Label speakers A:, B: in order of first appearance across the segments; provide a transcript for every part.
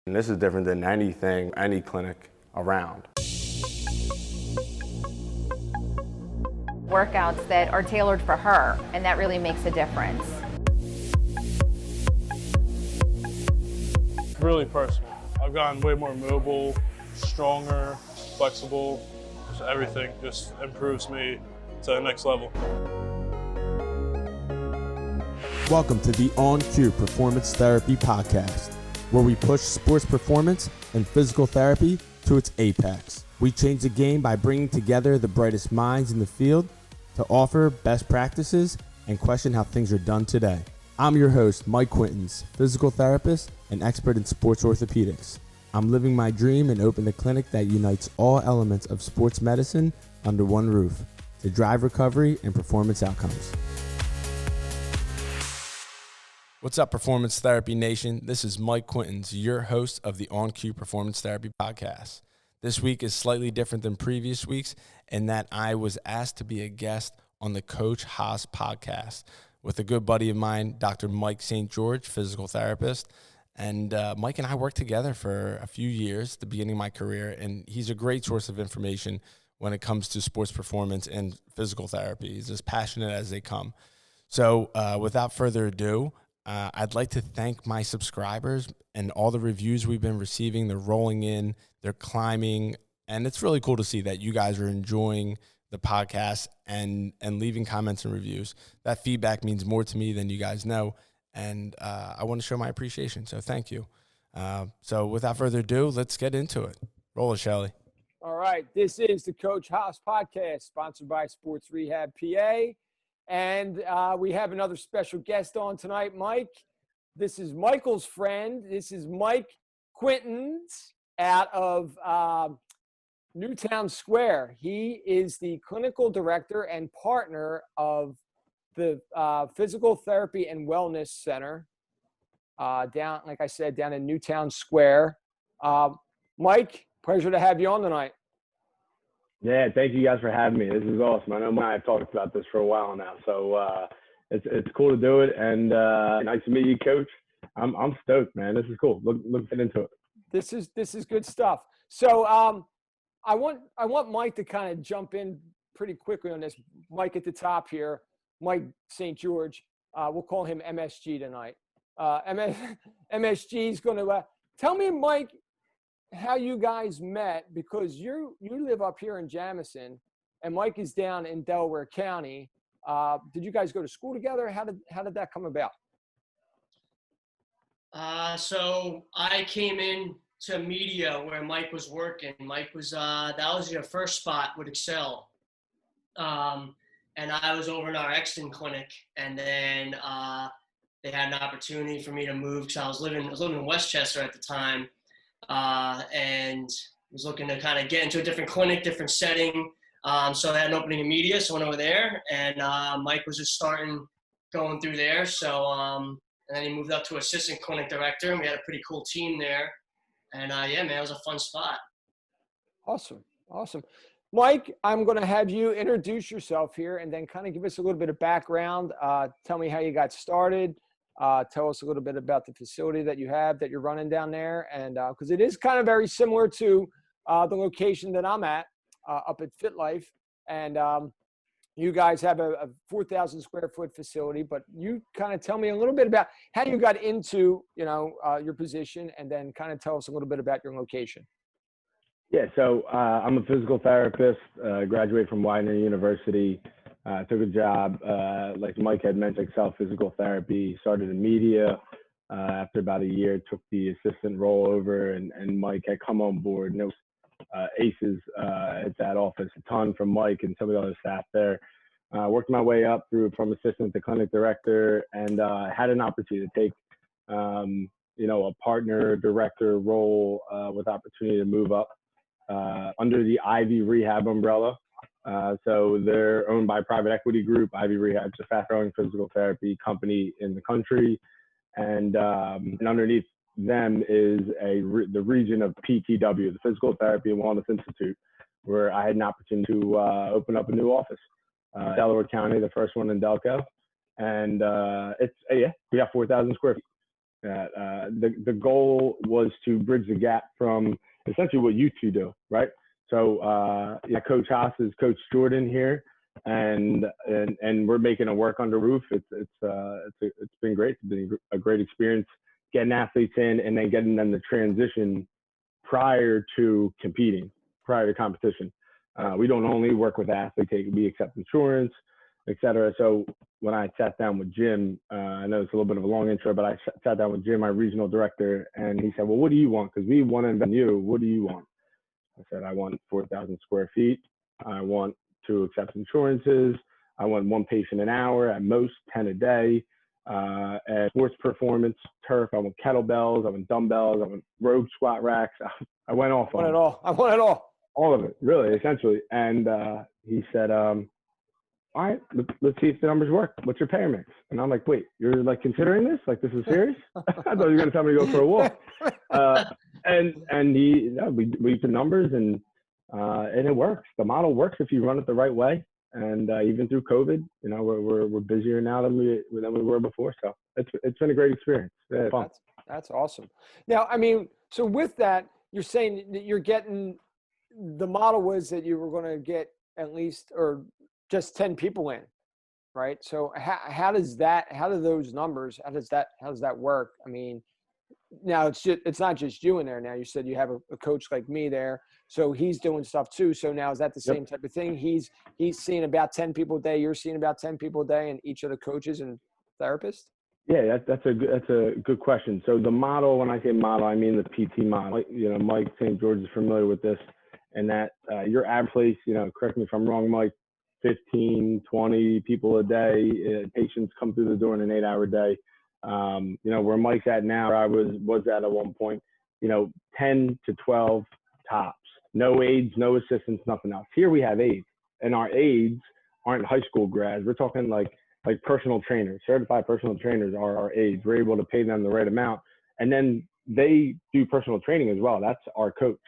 A: And this is different than anything, any clinic around.
B: Workouts that are tailored for her, and that really makes a difference.
C: Really personal. I've gotten way more mobile, stronger, flexible. So everything just improves me to the next level.
D: Welcome to the On Cue Performance Therapy Podcast, where we push sports performance and physical therapy to its apex. We change the game by bringing together the brightest minds in the field to offer best practices and question how things are done today. I'm your host, Mike Quintans, physical therapist and expert in sports orthopedics. I'm living my dream and opened a clinic that unites all elements of sports medicine under one roof to drive recovery and performance outcomes. What's up, Performance Therapy Nation? This is Mike Quintans, your host of the On Cue Performance Therapy Podcast. This week is slightly different than previous weeks in that I was asked to be a guest on the Coach Hos Podcast with a good buddy of mine, Dr. Mike St. physical therapist. And Mike and I worked together for a few years at the beginning of my career, and he's a great source of information when it comes to sports performance and physical therapy. He's as passionate as they come. So without further ado, I'd like to thank my subscribers and all the reviews we've been receiving. They're rolling in, they're climbing, and it's really cool to see that you guys are enjoying the podcast and leaving comments and reviews. That feedback means more to me than you guys know, and I want to show my appreciation, so thank you. So without further ado, let's get into it. Roll it, Shelly.
E: All right, this is the Coach Hos Podcast, sponsored by Sports Rehab PA. And we have another special guest on tonight, Mike. This is Michael's friend. This is Mike Quintans out of Newtown Square. He is the clinical director and partner of the Physical Therapy and Wellness Center down, like I said, down in Newtown Square. Mike, pleasure to have you on tonight.
A: Yeah, thank you guys for having me. This is awesome. I know Mike and I have talked about this for a while now, so it's cool to do it. And nice to meet you, Coach. I'm stoked, man. This is cool. Look get into it.
E: This is good stuff. So I want Mike to kind of jump in pretty quickly on this. Mike at the top here, Mike St. We'll call him MSG tonight. MSG is going to tell me, Mike, how you guys met, because you live up here in Jamison and Mike is down in Delaware County. Did you guys go to school together? How did that come about?
F: So I came in to media where Mike was working. Mike was that was your first spot with Excel. And I was over in our Exton clinic, and then they had an opportunity for me to move because I was living in Westchester at the time. And was looking to kind of get into a different clinic, different setting. So I had an opening in media, so I went over there, and Mike was just going through there. So, and then he moved up to assistant clinic director, and we had a pretty cool team there. And yeah, man, it was a fun spot.
E: Awesome. Mike, I'm going to have you introduce yourself here and then kind of give us a little bit of background. Tell me how you got started. Tell us a little bit about the facility that you have that you're running down there, and because it is kind of very similar to the location that I'm at up at Fit Life, and you guys have a 4,000 square foot facility. But you kind of tell me a little bit about how you got into your position, and then kind of tell us a little bit about your location.
A: Yeah, so I'm a physical therapist, graduated from Widener University. Took a job, like Mike had mentioned, Excel Physical Therapy, started in media. After about a year, took the assistant role over, and Mike had come on board. And it was aces at that office, a ton from Mike and some of the other staff there. Worked my way up from assistant to clinic director, and had an opportunity to take, a partner director role with opportunity to move up under the Ivy Rehab umbrella. So they're owned by a private equity group. Ivy Rehab is a fast-growing physical therapy company in the country, and underneath them is the region of PTW, the Physical Therapy and Wellness Institute, where I had an opportunity to open up a new office, Delaware County, the first one in Delco, and we got 4,000 square feet. The goal was to bridge the gap from essentially what you two do, right? So Coach Hos is Coach Jordan here, and we're making it work under roof. It's been great. It's been a great experience getting athletes in and then getting them to transition prior to competing, prior to competition. We don't only work with athletes; we accept insurance, et cetera. So when I sat down with Jim, I know it's a little bit of a long intro, but I sat down with Jim, my regional director, and he said, "Well, what do you want? Because we want to invest in you. What do you want?" I said, "I want 4,000 square feet. I want to accept insurances. I want 1 patient an hour, at most 10 a day. And sports performance, turf. I want kettlebells. I want dumbbells. I want rogue squat racks." I went off on it.
E: I want it all.
A: All of it, really, essentially. And he said, "All right, let's see if the numbers work. What's your payer mix?" And I'm like, "Wait, you're like considering this? Like this is serious?" I thought you were going to tell me to go for a walk. And we did the numbers and it works. The model works if you run it the right way. And even through COVID, we're busier now than we were before. So it's been a great experience. Yeah, fun.
E: That's awesome. Now, I mean, so with that, you're saying that you're getting, the model was that you were going to get at least or just 10 people in, right? So how do those numbers, how does that work? I mean, now it's not just you in there. Now you said you have a coach like me there, so he's doing stuff too. So now is that the same type of thing? He's seeing about 10 people a day. You're seeing about 10 people a day, and each of the coaches and therapists.
A: Yeah, that's a good question. So the model, when I say model, I mean the PT model. Mike St. George is familiar with this, and that your average place, correct me if I'm wrong, Mike, 15, 20 people a day, patients come through the door in an 8-hour day. Where Mike's at now, where I was at one point, 10 to 12 tops. No aides, no assistants, nothing else. Here we have aides, and our aides aren't high school grads. We're talking like personal trainers, certified personal trainers are our aides. We're able to pay them the right amount, and then they do personal training as well. That's our coach,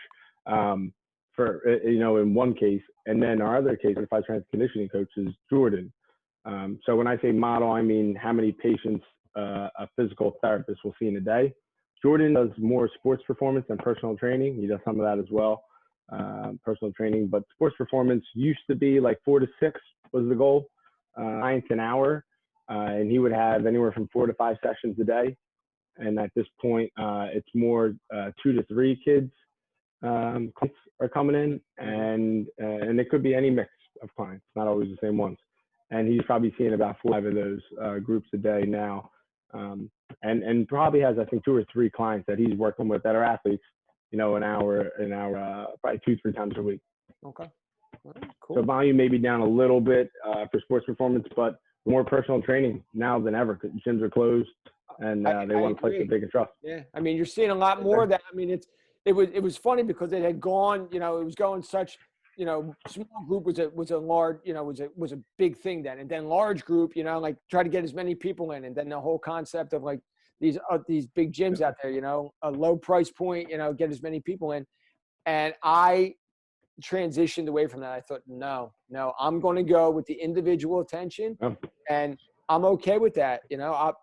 A: in one case, and then our other case, certified strength and conditioning coach is Jordan. So when I say model, I mean how many patients a physical therapist will see in a day. Jordan does more sports performance than personal training. He does some of that as well, personal training. But sports performance used to be like 4 to 6 was the goal, 9 to an hour. And he would have anywhere from 4 to 5 sessions a day. And at this point, it's more 2 to 3 kids are coming in. And it could be any mix of clients, not always the same ones. And he's probably seeing about 4 of those groups a day now. And probably has, I think, 2 or 3 clients that he's working with that are athletes, an hour, probably 2-3 times a week.
E: Okay. All right, cool.
A: So volume may be down a little bit for sports performance, but more personal training now than ever because gyms are closed and they want to place that they can trust.
E: Yeah. I mean, you're seeing a lot more of that. I mean, it was funny because it had gone, it was going such, small group was a large, was a big thing then. And then large group, like try to get as many people in. And then the whole concept of like these big gyms out there, a low price point, get as many people in. And I transitioned away from that. I thought, no, I'm going to go with the individual attention and I'm okay with that.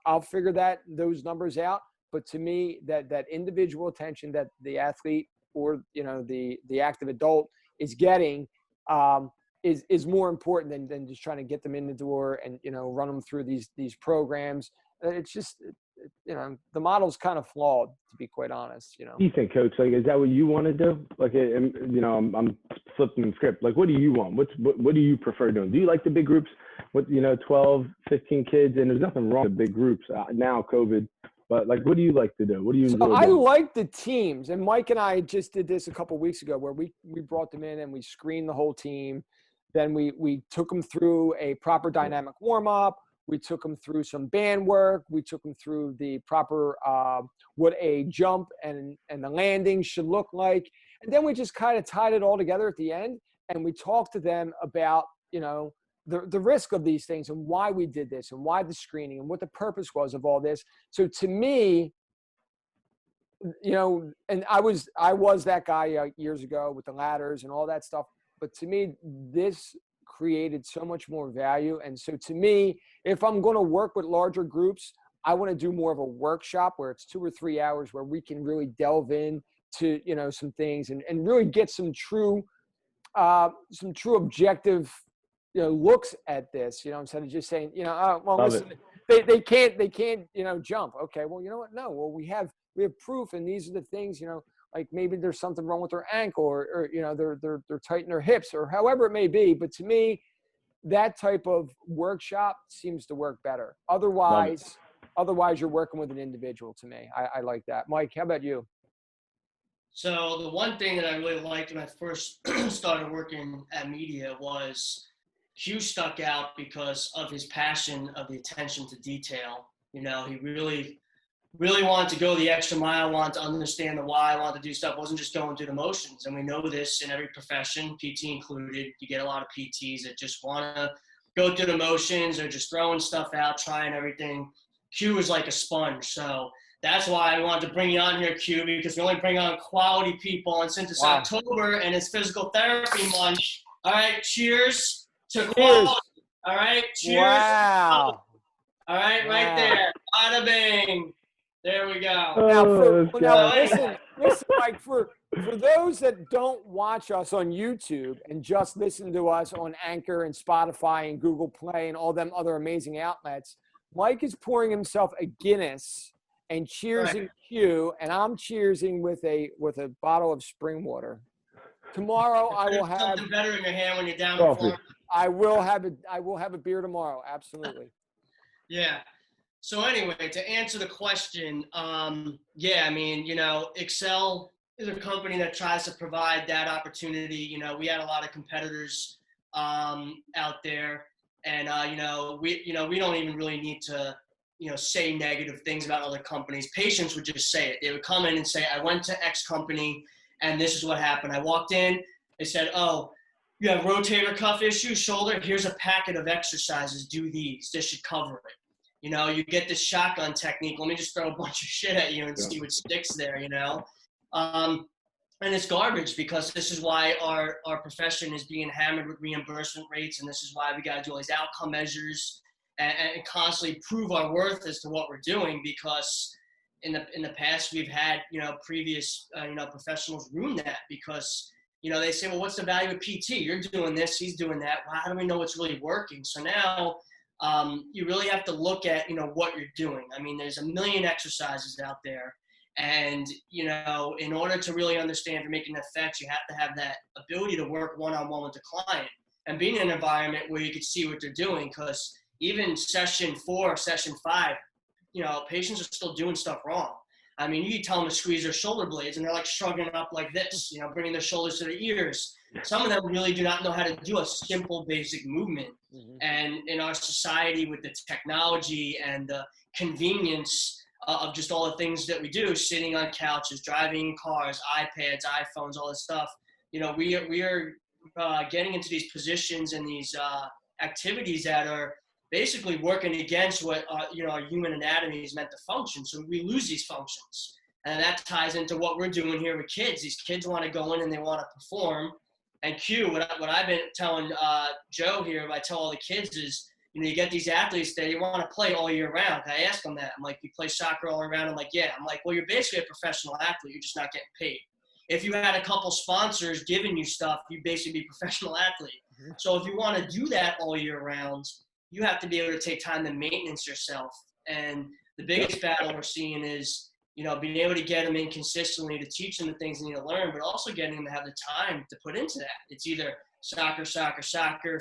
E: I'll figure those numbers out. But to me, that individual attention that the athlete or, the active adult is getting is more important than just trying to get them in the door and, run them through these programs. It's just, the model's kind of flawed, to be quite honest.
A: What do you think, Coach? Like, is that what you want to do? Like, I'm flipping the script. Like, what do you want? What do you prefer doing? Do you like the big groups with, 12, 15 kids? And there's nothing wrong with big groups now, COVID. But like, what do you like to do? What do you enjoy doing?
E: I like the teams, and Mike and I just did this a couple of weeks ago where we brought them in and we screened the whole team. Then we took them through a proper dynamic warm-up. We took them through some band work. We took them through the proper what a jump and the landing should look like. And then we just kind of tied it all together at the end, and we talked to them about, the risk of these things and why we did this and why the screening and what the purpose was of all this. So to me, and I was that guy years ago with the ladders and all that stuff. But to me, this created so much more value. And so to me, if I'm going to work with larger groups, I want to do more of a workshop where it's 2 or 3 hours where we can really delve in to, some things and really get some true objective, looks at this, instead of just saying, well, listen, they can't, jump. Okay. Well, you know what? No, well, we have proof, and these are the things, like maybe there's something wrong with their ankle or they're tight in their hips or however it may be. But to me, that type of workshop seems to work better. Otherwise you're working with an individual. To me, I like that. Mike, how about you?
F: So the one thing that I really liked when I first started working at media was Q stuck out because of his passion of the attention to detail. He really wanted to go the extra mile, wanted to understand the why, wanted to do stuff, wasn't just going through the motions. And we know this in every profession, PT included. You get a lot of PTs that just want to go through the motions or just throwing stuff out, trying everything. Q is like a sponge. So that's why I wanted to bring you on here, Q, because we only bring on quality people. And since it's October and it's physical therapy month, all right, cheers to quality. All right, cheers.
E: Wow.
F: All right, right there. Bada bing. There we go.
E: Listen, Mike, for those that don't watch us on YouTube and just listen to us on Anchor and Spotify and Google Play and all them other amazing outlets, Mike is pouring himself a Guinness and cheersing Q, and I'm cheersing with a bottle of spring water. Tomorrow I will have
F: something better in your hand when you're down in Florida.
E: I will have a beer tomorrow. Absolutely.
F: Yeah. So anyway, to answer the question, Excel is a company that tries to provide that opportunity. We had a lot of competitors out there, and we don't even really need to say negative things about other companies. Patients would just say it. They would come in and say, I went to X company and this is what happened. I walked in, they said, oh, you have rotator cuff issues, shoulder, here's a packet of exercises, do these, this should cover it. You get this shotgun technique, let me just throw a bunch of shit at you and see what sticks there, and it's garbage, because this is why our profession is being hammered with reimbursement rates, and this is why we got to do all these outcome measures and constantly prove our worth as to what we're doing, because in the past we've had previous professionals ruin that, because they say, well, what's the value of PT? You're doing this, he's doing that. Well, how do we know what's really working? So now you really have to look at what you're doing. I mean, there's a million exercises out there, and in order to really understand if you're making an effect, you have to have that ability to work one-on-one with the client and be in an environment where you can see what they're doing, because even session 4, session 5, patients are still doing stuff wrong. I mean, you can tell them to squeeze their shoulder blades and they're like shrugging up like this, bringing their shoulders to their ears. Some of them really do not know how to do a simple, basic movement. Mm-hmm. And in our society, with the technology and the convenience of just all the things that we do, sitting on couches, driving cars, iPads, iPhones, all this stuff, we are getting into these positions and these activities that are basically working against what our human anatomy is meant to function. So we lose these functions, and that ties into what we're doing here with kids. These kids want to go in and they want to perform. And Q, what I've been telling Joe here, I tell all the kids is, you get these athletes that you want to play all year round. I ask them that. I'm like, you play soccer all year round? I'm like, yeah. I'm like, well, you're basically a professional athlete. You're just not getting paid. If you had a couple sponsors giving you stuff, you'd basically be a professional athlete. Mm-hmm. So if you want to do that all year round, you have to be able to take time to maintenance yourself. And the biggest battle we're seeing is, being able to get them in consistently to teach them the things they need to learn, but also getting them to have the time to put into that. It's either soccer,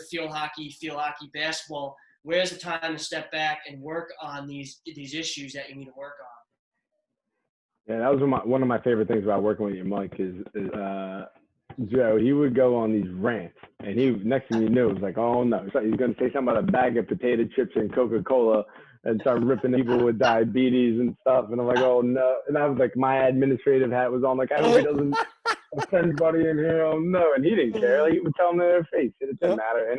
F: field hockey, basketball. Where's the time to step back and work on these issues that you need to work on?
A: Yeah, that was one of my favorite things about working with you, Mike, is Joe, he would go on these rants, and next thing you knew, it was like, oh no, he's going to say something about a bag of potato chips and Coca-Cola and start ripping people with diabetes and stuff. And I'm like, oh no. And I was like, my administrative hat was on, like, I hope he doesn't offend anybody in here. Oh no. And he didn't care. Like, he would tell them to their face. It didn't matter.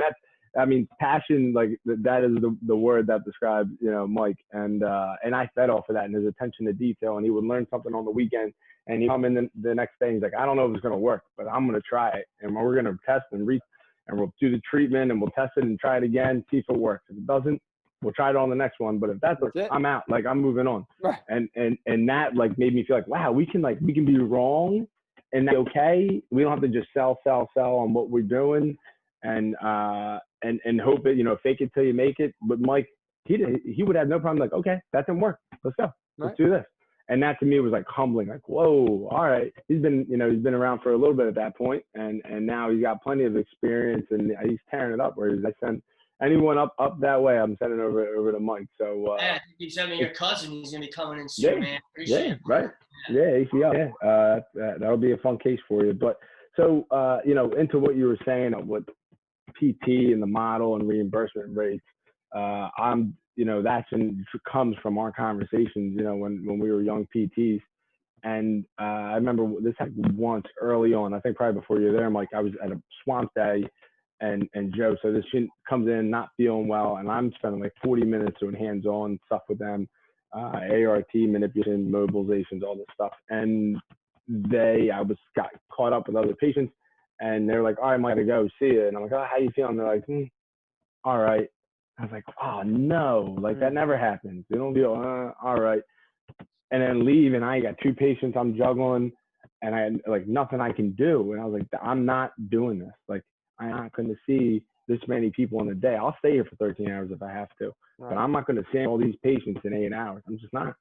A: And passion, like that is the word that describes, Mike. And I fed off of that and his attention to detail. And he would learn something on the weekend, and he'd come in the next day. He's like, I don't know if it's going to work, but I'm going to try it. And we're going to test and we'll do the treatment, and we'll test it and try it again, see if it works. If it doesn't, we'll try it on the next one. But if that's
E: That's it.
A: I'm out. Like, I'm moving on.
E: Right.
A: And that like made me feel like, wow, we can be wrong and that's okay. We don't have to just sell on what we're doing and hope it, fake it till you make it. But Mike, he would have no problem. Like, okay, that didn't work. Let's go. Let's do this. And that to me was like humbling, like, whoa, all right. He's been around for a little bit at that point, and now he's got plenty of experience and he's tearing it up. Whereas I send anyone up that way, I'm sending over to Mike. So
F: yeah, you sent me your cousin. He's gonna be coming in soon, man. Appreciate it.
A: Right. Yeah, ACL. Yeah, that'll be a fun case for you. But so into what you were saying with PT and the model and reimbursement rates, comes from our conversations, when we were young PTs. And I remember this happened once early on, I think probably before you were there, Mike, I was at a swamp day and Joe, so this student comes in not feeling well, and I'm spending like 40 minutes doing hands-on stuff with them, ART, manipulation, mobilizations, all this stuff. And got caught up with other patients, and they're like, all right, Mike, I gotta go, see you. And I'm like, oh, how you feeling? They're like, all right. I was like, oh no, like that never happens. They don't deal, all right. And then leave, and I got 2 patients I'm juggling, and I had like nothing I can do. And I was like, I'm not doing this. Like, I'm not going to see this many people in a day. I'll stay here for 13 hours if I have to, but I'm not going to see all these patients in 8 hours. I'm just not.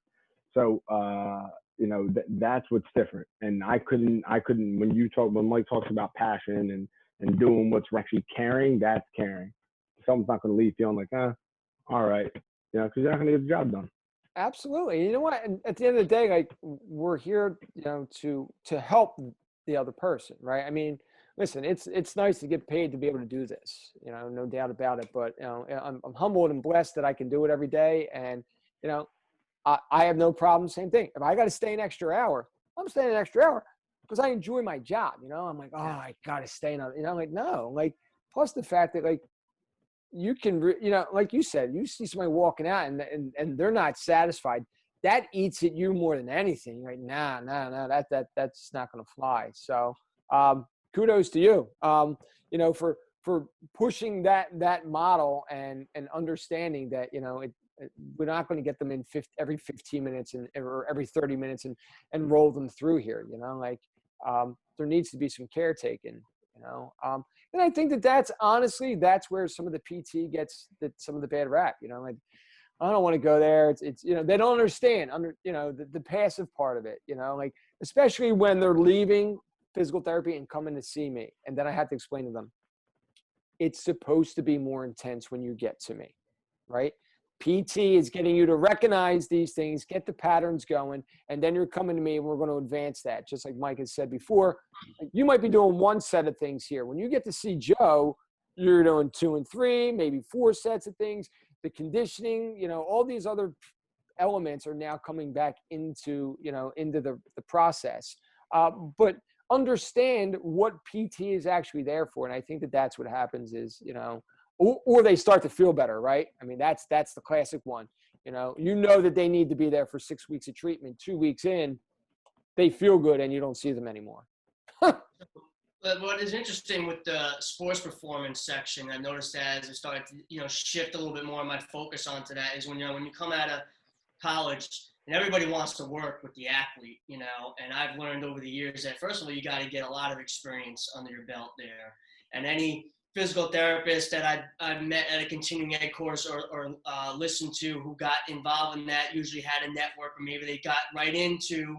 A: So, that's what's different. And I couldn't, when Mike talks about passion and doing what's actually caring, that's caring. Someone's not going to leave feeling like, all right, because you're not going to get the job done.
E: Absolutely. You know what? And at the end of the day, like, we're here, to help the other person, right? I mean, listen, it's nice to get paid to be able to do this, no doubt about it. But I'm humbled and blessed that I can do it every day. And I have no problem. Same thing. If I got to stay an extra hour, I'm staying an extra hour because I enjoy my job. I'm like, oh, I got to stay another. I'm like, no. Like, plus the fact that, like, you can, like you said, you see somebody walking out and they're not satisfied. That eats at you more than anything. Right? Nah, that's not going to fly. So, kudos to you. For pushing that model and understanding that, we're not going to get them in every 15 minutes or every 30 minutes and roll them through here. There needs to be some care taken. And I think that's honestly, that's where some of the PT gets some of the bad rap, like, I don't want to go there. It's they don't understand the passive part of it, like, especially when they're leaving physical therapy and coming to see me. And then I have to explain to them, it's supposed to be more intense when you get to me, right? PT is getting you to recognize these things, get the patterns going, and then you're coming to me and we're going to advance that. Just like Mike has said before, you might be doing 1 set of things here. When you get to see Joe, you're doing 2 and 3, maybe 4 sets of things. The conditioning, all these other elements are now coming back into the process. But understand what PT is actually there for. And I think that's what happens is, or they start to feel better, right? I mean, that's the classic one. That they need to be there for 6 weeks of treatment. 2 weeks in, they feel good and you don't see them anymore.
F: But what is interesting with the sports performance section, I noticed that as I started to, shift a little bit more of my focus onto that is when you come out of college and everybody wants to work with the athlete, and I've learned over the years that first of all, you got to get a lot of experience under your belt there. And any physical therapist that I've met at a continuing ed course or listened to who got involved in that usually had a network, or maybe they got right into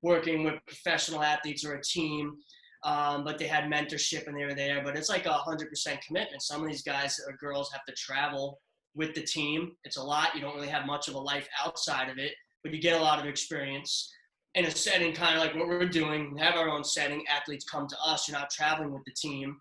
F: working with professional athletes or a team, but they had mentorship and they were there. But it's like 100% commitment. Some of these guys or girls have to travel with the team. It's a lot. You don't really have much of a life outside of it, but you get a lot of experience in a setting kind of like what we're doing. We have our own setting. Athletes come to us. You're not traveling with the team.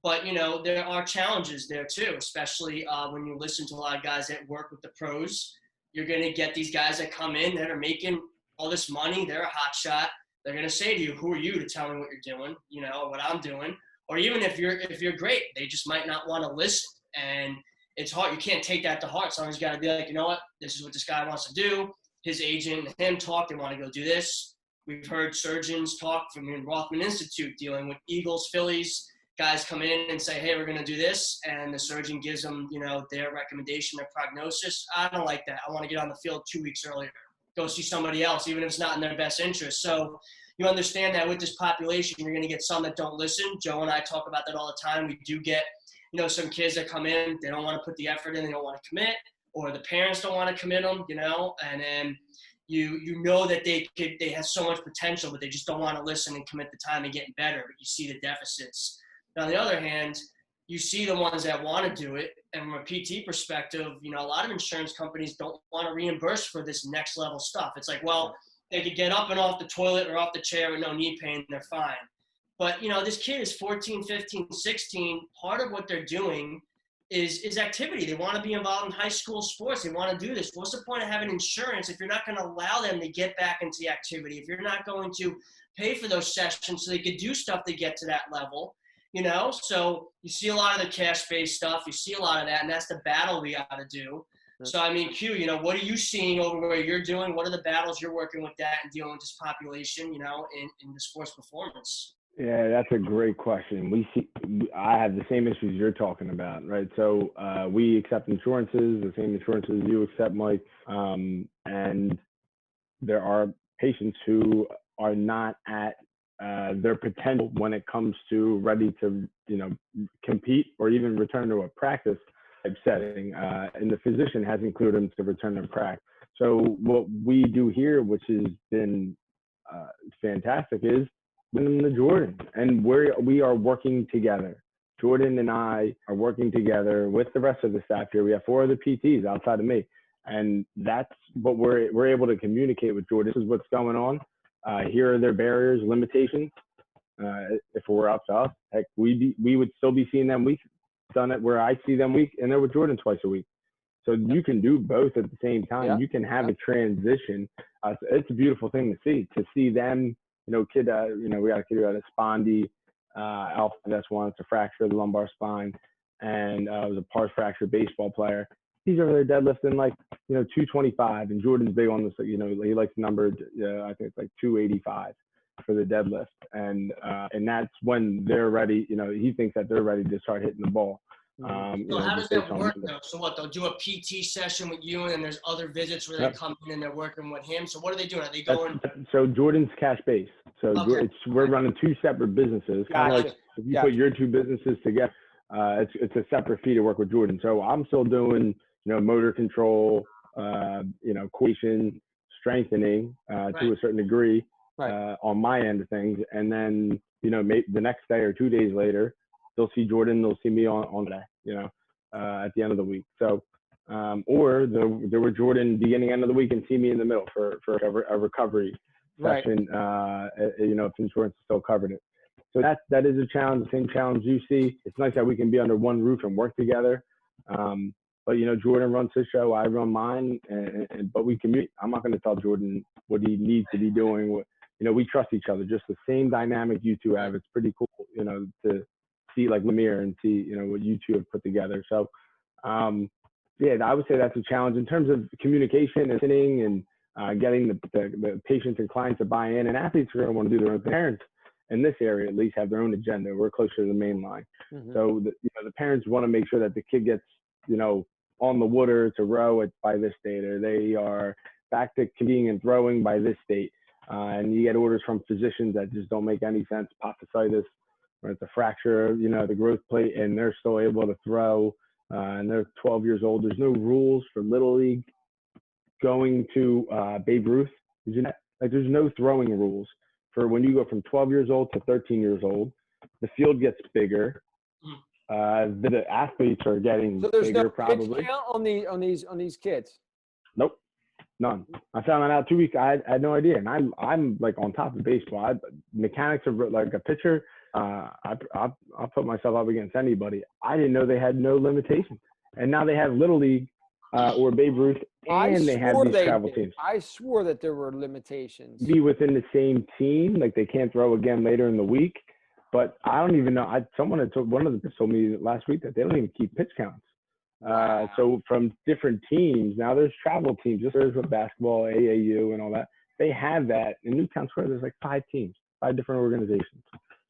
F: But, there are challenges there too, especially when you listen to a lot of guys that work with the pros. You're going to get these guys that come in that are making all this money. They're a hot shot. They're going to say to you, who are you to tell me what you're doing, what I'm doing? Or even if you're great, they just might not want to listen. And it's hard. You can't take that to heart. Someone's got to be like, you know what? This is what this guy wants to do. His agent and him talk. They want to go do this. We've heard surgeons talk from the Rothman Institute dealing with Eagles, Phillies, guys come in and say, hey, we're going to do this, and the surgeon gives them, their recommendation, their prognosis. I don't like that. I want to get on the field 2 weeks earlier, go see somebody else, even if it's not in their best interest. So you understand that with this population, you're going to get some that don't listen. Joe and I talk about that all the time. We do get, some kids that come in, they don't want to put the effort in, they don't want to commit, or the parents don't want to commit them, and then you know that they have so much potential, but they just don't want to listen and commit the time and getting better, but you see the deficits. Now, on the other hand, you see the ones that want to do it, and from a PT perspective, a lot of insurance companies don't want to reimburse for this next level stuff. It's like, well, they could get up and off the toilet or off the chair with no knee pain, they're fine. But, this kid is 14, 15, 16. Part of what they're doing is activity. They want to be involved in high school sports. They want to do this. What's the point of having insurance if you're not going to allow them to get back into the activity, if you're not going to pay for those sessions so they could do stuff to get to that level? So you see a lot of the cash-based stuff. You see a lot of that, and that's the battle we got to do. So, Q, what are you seeing over where you're doing? What are the battles you're working with that and dealing with this population, in the sports performance?
A: Yeah, that's a great question. I have the same issues you're talking about, right? So we accept insurances, the same insurances you accept, Mike. And there are patients who are not at their potential when it comes to ready to, compete or even return to a practice type setting. And the physician has included them to return to practice. So what we do here, which has been fantastic, is bring them to Jordan, and we are working together. Jordan and I are working together with the rest of the staff here. We have 4 other PTs outside of me, and that's what we're able to communicate with Jordan. This is what's going on. Here are their barriers, limitations. If it were up to us, heck, we would still be seeing them week. Done it where I see them week, and they're with Jordan twice a week. So you can do both at the same time. Yeah. You can have a transition. It's a beautiful thing to see them. We got a kid who had a spondy, alpha S1, it's a fracture of the lumbar spine, and was a pars fracture baseball player. He's over there deadlifting 225, and Jordan's big on this, he likes the number, I think it's 285 for the deadlift. And that's when they're ready, he thinks that they're ready to start hitting the ball.
F: So how does that work though? So what, they'll do a PT session with you, and then there's other visits where they come in and they're working with him. So what are they doing? Are they going?
A: So Jordan's cash based. So okay. We're running 2 separate businesses.
E: Gotcha.
A: Kind of like if you put your 2 businesses together, it's a separate fee to work with Jordan. So I'm still doing, motor control, coordination, strengthening to a certain degree on my end of things. And then, maybe the next day or 2 days later, they'll see Jordan, they'll see me on that, at the end of the week. So, or there were Jordan beginning, end of the week, and see me in the middle for a recovery session, if insurance still covered it. So that is a challenge, the same challenge you see. It's nice that we can be under one roof and work together. But, Jordan runs his show, I run mine, but we communicate. I'm not going to tell Jordan what he needs to be doing. We trust each other, just the same dynamic you two have. It's pretty cool, to see Lemire and see, what you two have put together. So, I would say that's a challenge in terms of communication and listening and getting the patients and clients to buy in. And athletes are going to want to do their own. Parents in this area at least have their own agenda. We're closer to the main line. Mm-hmm. So the parents want to make sure that the kid gets, on the water to row by this date, or they are back to competing and throwing by this date. And you get orders from physicians that just don't make any sense. Apophysitis, or it's a fracture, the growth plate, and they're still able to throw, and they're 12 years old. There's no rules for Little League going to Babe Ruth. There's no throwing rules for when you go from 12 years old to 13 years old. The field gets bigger. The athletes are getting bigger,
E: no
A: probably.
E: Count on these kids.
A: Nope, none. I found that out 2 weeks. I had no idea, and I'm on top of baseball. Mechanics of like a pitcher. I'll put myself up against anybody. I didn't know they had no limitations, and now they have Little League or Babe Ruth, and they have these travel teams.
E: I swore that there were limitations.
A: Be within the same team, they can't throw again later in the week. But I don't even know. Someone had one of them told me last week that they don't even keep pitch counts. So from different teams, now there's travel teams. Just as with basketball, AAU, and all that, they have that. In Newtown Square, there's 5 teams, 5 different organizations.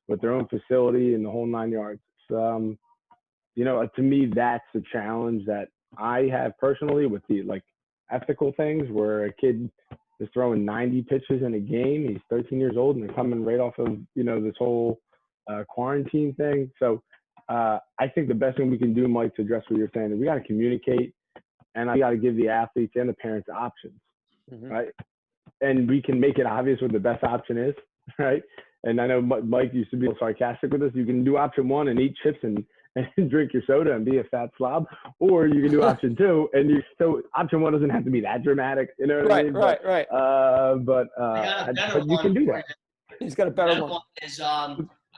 A: with their own facility and the whole 9 yards. You know, to me, that's a challenge that I have personally with the like ethical things where a kid is throwing 90 pitches in a game. He's 13 years old and they're coming right off of, you know, this whole quarantine thing. So I think the best thing we can do, Mike, to address what you're saying is we got to communicate, and I got to give the athletes and the parents options, right? And we can make it obvious what the best option is, right? And I know Mike used to be a little sarcastic with us. You can do option 1 and eat chips and drink your soda and be a fat slob, or you can do option 2 and so option 1 doesn't have to be that dramatic, you know what I mean?
E: Right.
A: But you can do that.
E: He's got a better one.
F: Is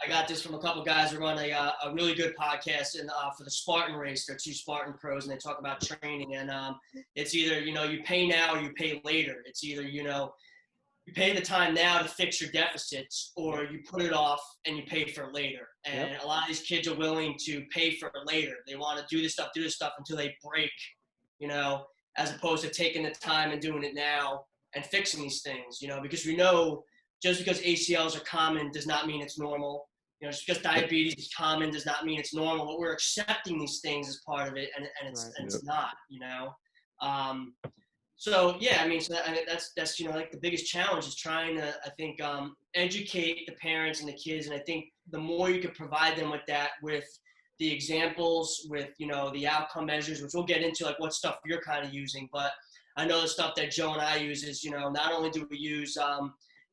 F: I got this from a couple guys who run a really good podcast for the Spartan race. They're 2 Spartan pros, and they talk about training. And it's either, you know, you pay now or you pay later. It's either, you know, you pay the time now to fix your deficits, or you put it off and you pay for it later. And a lot of these kids are willing to pay for it later. They want to do this stuff until they break, you know, as opposed to taking the time and doing it now and fixing these things, you know, because we know just because ACLs are common does not mean it's normal. You know, just because diabetes is common does not mean it's normal, but we're accepting these things as part of it, and it's not, you know. So yeah, I mean, that's you know, like the biggest challenge is trying to, I think, educate the parents and the kids, and I think the more you can provide them with that, with the examples, with, you know, the outcome measures, which we'll get into, like what stuff you're kind of using, but I know the stuff that Joe and I use is, you know, not only do we use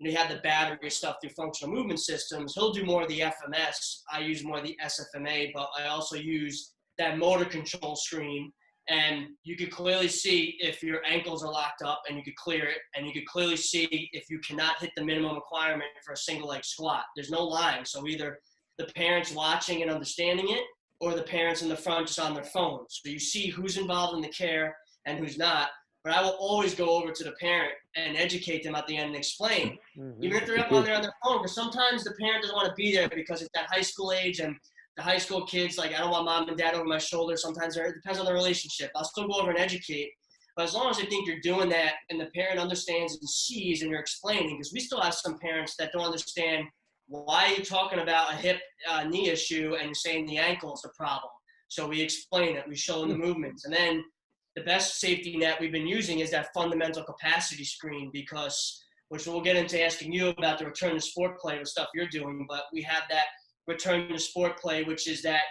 F: you have the battery stuff through functional movement systems. He'll do more of the FMS. I use more of the SFMA, but I also use that motor control screen. And you could clearly see if your ankles are locked up, and you could clear it. And you could clearly see if you cannot hit the minimum requirement for a single leg squat. There's no lying. So either the parents watching and understanding it, or the parents in the front just on their phones. So you see who's involved in the care and who's not. But I will always go over to the parent and educate them at the end and explain, even if they're up on their phone. Because sometimes the parent doesn't want to be there because it's that high school age, and the high school kids, like, I don't want mom and dad over my shoulder. Sometimes it depends on the relationship. I'll still go over and educate. But as long as I think you're doing that and the parent understands and sees and you're explaining, because we still have some parents that don't understand why you're talking about a hip knee issue and you're saying the ankle is the problem. So we explain it. We show them the movements. And then the best safety net we've been using is that fundamental capacity screen, because, which we'll get into asking you about the return to sport play with stuff you're doing, but we have that return to sport play, which is that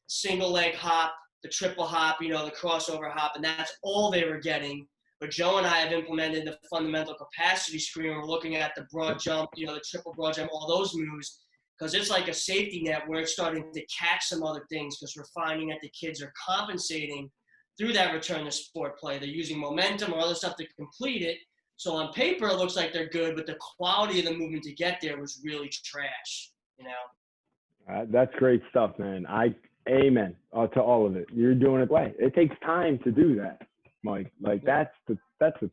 F: single leg hop, the triple hop, you know, the crossover hop, and that's all they were getting. But Joe and I have implemented the fundamental capacity screen. We're looking at the broad jump, you know, the triple broad jump, all those moves, because it's like a safety net where it's starting to catch some other things, because we're finding that the kids are compensating through that return to sport play. They're using momentum or other stuff to complete it. So on paper, it looks like they're good, but the quality of the movement to get there was really trash, you know?
A: That's great stuff, man. Amen to all of it. You're doing it right. It takes time to do that, Mike. Like, that's the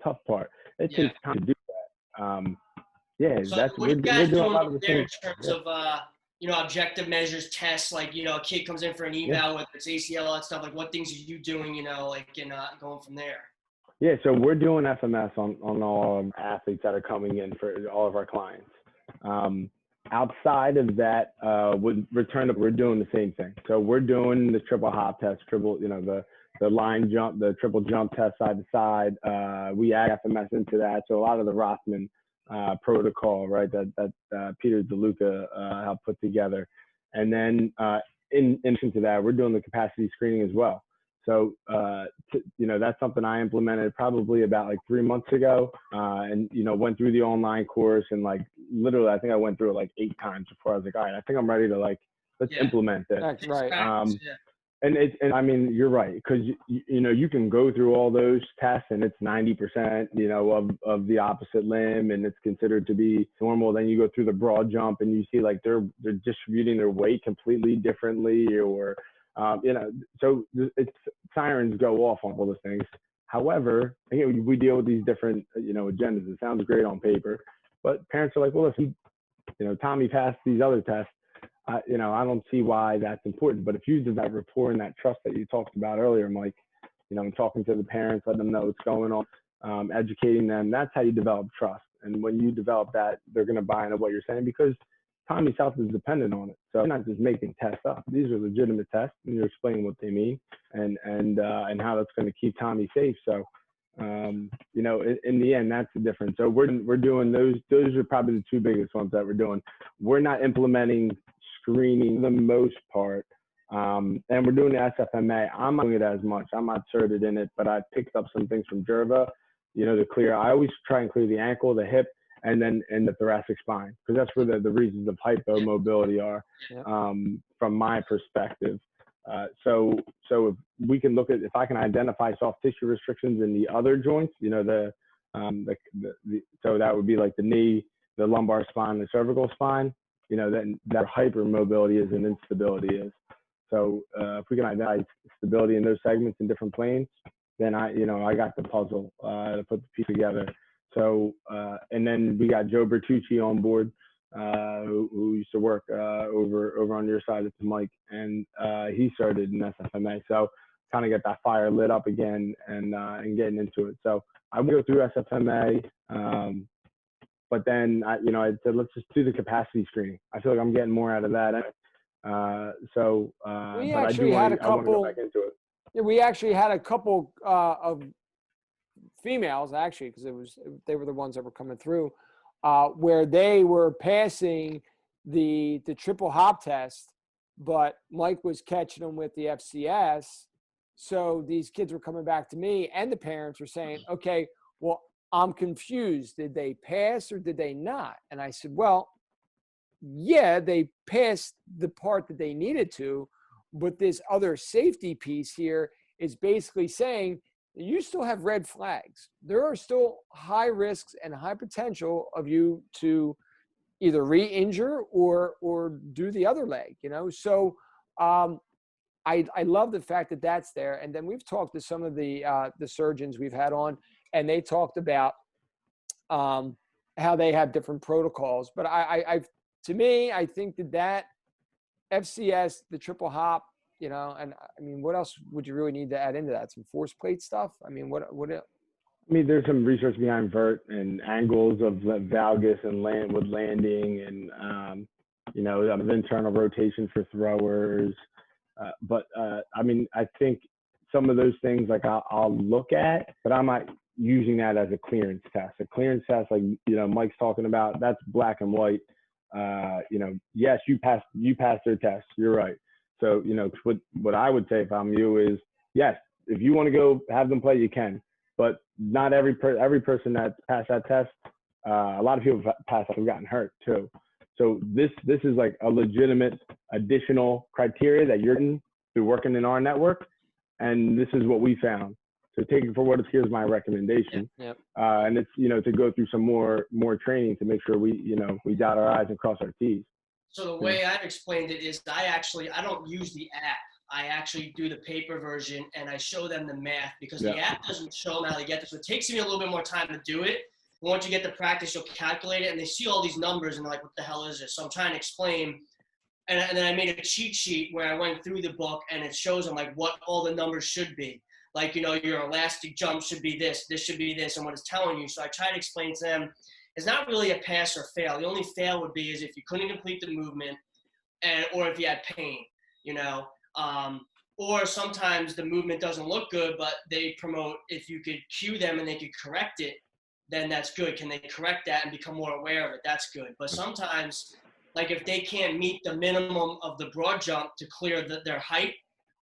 A: tough part. It takes time to do that.
F: So what are you guys doing over there in terms of, you know, objective measures, tests, like, you know, a kid comes in for an eval, whether it's ACL, that stuff, like what things are you doing, you know, like, in going from there?
A: Yeah, so we're doing FMS on all athletes that are coming in for all of our clients. Outside of that, we're doing the same thing. So we're doing the triple hop test, you know, the line jump, the triple jump test side to side. We add FMS into that. So a lot of the Rothman protocol, right, that Peter DeLuca helped put together. And then in addition to that, we're doing the capacity screening as well. So, you know, that's something I implemented probably about like 3 months ago, and, you know, went through the online course, and like literally, I think I went through it like 8 times before I was like, all right, I think I'm ready to like, let's implement this.
E: That's right.
A: And I mean, you're right, because you know, you can go through all those tests and it's 90%, you know, of the opposite limb, and it's considered to be normal. Then you go through the broad jump and you see like they're distributing their weight completely differently, or you know, so it's sirens go off on all those things. However, again, we deal with these different, you know, agendas. It sounds great on paper, but parents are like, well, if you know, Tommy passed these other tests, you know, I don't see why that's important. But if you develop rapport and that trust that you talked about earlier, Mike, you know, talking to the parents, letting them know what's going on, educating them, that's how you develop trust. And when you develop that, they're going to buy into what you're saying, because Tommy's health is dependent on it. So you're not just making tests up. These are legitimate tests, and you're explaining what they mean and how that's going to keep Tommy safe. So, you know, in the end, that's the difference. So we're doing those. Those are probably the two biggest ones that we're doing. We're not implementing screening for the most part. And we're doing the SFMA. I'm not doing it as much. I'm not certed in it, but I picked up some things from Jerva, you know, to clear. I always try and clear the ankle, the hip, and then in the thoracic spine, because that's where the reasons of hypomobility are, from my perspective. So if we can look at, if I can identify soft tissue restrictions in the other joints, you know, so that would be like the knee, the lumbar spine, the cervical spine, you know, then that hypermobility is and instability is. So if we can identify stability in those segments in different planes, then I got the puzzle to put the piece together. So and then we got Joe Bertucci on board, who used to work over on your side of the mic, and he started in SFMA. So kind of get that fire lit up again and getting into it. So I would go through SFMA, but then I said let's just do the capacity screening. I feel like I'm getting more out of that.
E: We actually had a couple.
A: Go back into it.
E: Yeah, we actually had a couple of females, actually, because they were the ones that were coming through, where they were passing the triple hop test, but Mike was catching them with the FCS. So these kids were coming back to me, and the parents were saying, "Okay, well, I'm confused. Did they pass or did they not?" And I said, "Well, yeah, they passed the part that they needed to, but this other safety piece here is basically saying you still have red flags. There are still high risks and high potential of you to either re-injure or do the other leg, you know?" So I love the fact that that's there. And then we've talked to some of the surgeons we've had on, and they talked about how they have different protocols. But to me, I think that FCS, the triple hop, you know, and I mean, what else would you really need to add into that? Some force plate stuff? I mean, what? I
A: mean, there's some research behind vert and angles of valgus and landing and, you know, internal rotation for throwers. But I mean, I think some of those things, like I'll look at, but I'm not using that as a clearance test. A clearance test, like, you know, Mike's talking about, that's black and white. You know, yes, you passed their test. You're right. So, you know, what I would say if I'm you is, yes, if you want to go have them play, you can. But not every person that passed that test, a lot of people have gotten hurt too. So this is like a legitimate additional criteria that you're in through working in our network, and this is what we found. So take it for what it's, here's my recommendation.
E: Yep.
A: And it's, you know, to go through some more training to make sure we dot our I's and cross our T's.
F: So the way I've explained it is I don't use the app. I actually do the paper version, and I show them the math, because the app doesn't show them how to get this. So it takes me a little bit more time to do it. But once you get the practice, you'll calculate it, and they see all these numbers, and they're like, what the hell is this? So I'm trying to explain. And then I made a cheat sheet where I went through the book, and it shows them like what all the numbers should be. Like, you know, your elastic jump should be this should be this, and what it's telling you. So I try to explain to them, it's not really a pass or fail. The only fail would be is if you couldn't complete the movement, or if you had pain, you know. Or sometimes the movement doesn't look good, but they promote if you could cue them and they could correct it, then that's good. Can they correct that and become more aware of it? That's good. But sometimes, like if they can't meet the minimum of the broad jump to clear their height,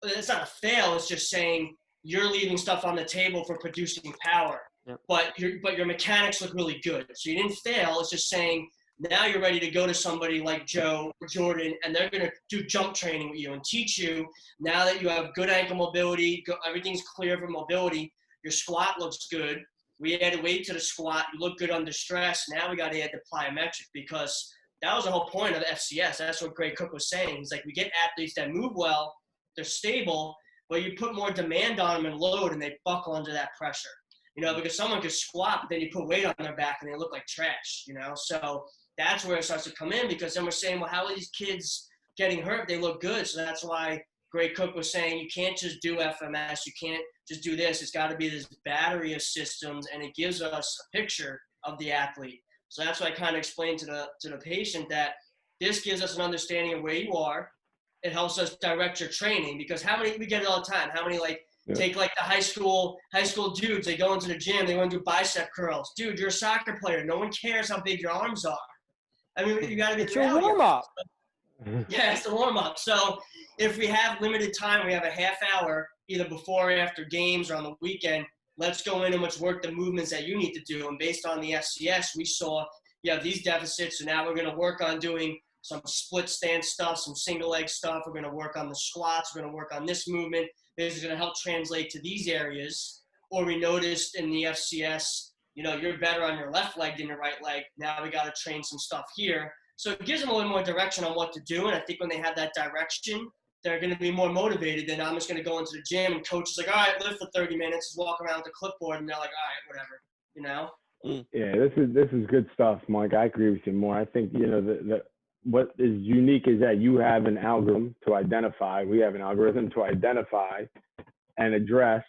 F: it's not a fail. It's just saying you're leaving stuff on the table for producing power. Yep. But your mechanics look really good. So you didn't fail. It's just saying now you're ready to go to somebody like Joe or Jordan, and they're going to do jump training with you and teach you. Now that you have good ankle mobility, everything's clear for mobility, your squat looks good. We added weight to the squat. You look good under stress. Now we got to add the plyometric, because that was the whole point of the FCS. That's what Greg Cook was saying. He's like, we get athletes that move well, they're stable, but you put more demand on them and load, and they buckle under that pressure. You know, because someone could squat, but then you put weight on their back and they look like trash, you know? So that's where it starts to come in, because then we're saying, well, how are these kids getting hurt? They look good. So that's why Greg Cook was saying you can't just do FMS. You can't just do this. It's got to be this battery of systems, and it gives us a picture of the athlete. So that's why I kind of explained to the patient that This gives us an understanding of where you are. It helps us direct your training, because we get it all the time. How many take the high school dudes, they go into the gym, they want to do bicep curls. Dude, you're a soccer player. No one cares how big your arms are. I mean, you got to be.
E: It's your warm up.
F: Yeah, it's the warm up. So if we have limited time, we have a half hour either before or after games or on the weekend. Let's go in and let's work the movements that you need to do. And based on the FCS, we saw you have these deficits. So now we're going to work on doing some split stance stuff, some single leg stuff. We're going to work on the squats. We're going to work on this movement. This is going to help translate to these areas. Or we noticed in the FCS, you're better on your left leg than your right leg. Now we got to train some stuff here. So it gives them a little more direction on what to do. And I think when they have that direction, they're going to be more motivated than I'm just going to go into the gym and coach is like, all right, lift for 30 minutes, just walk around with the clipboard. And they're like, all right, whatever,
A: Yeah, this is good stuff, Mike. I agree with you more. I think, what is unique is that you have an algorithm to identify. We have an algorithm to identify and address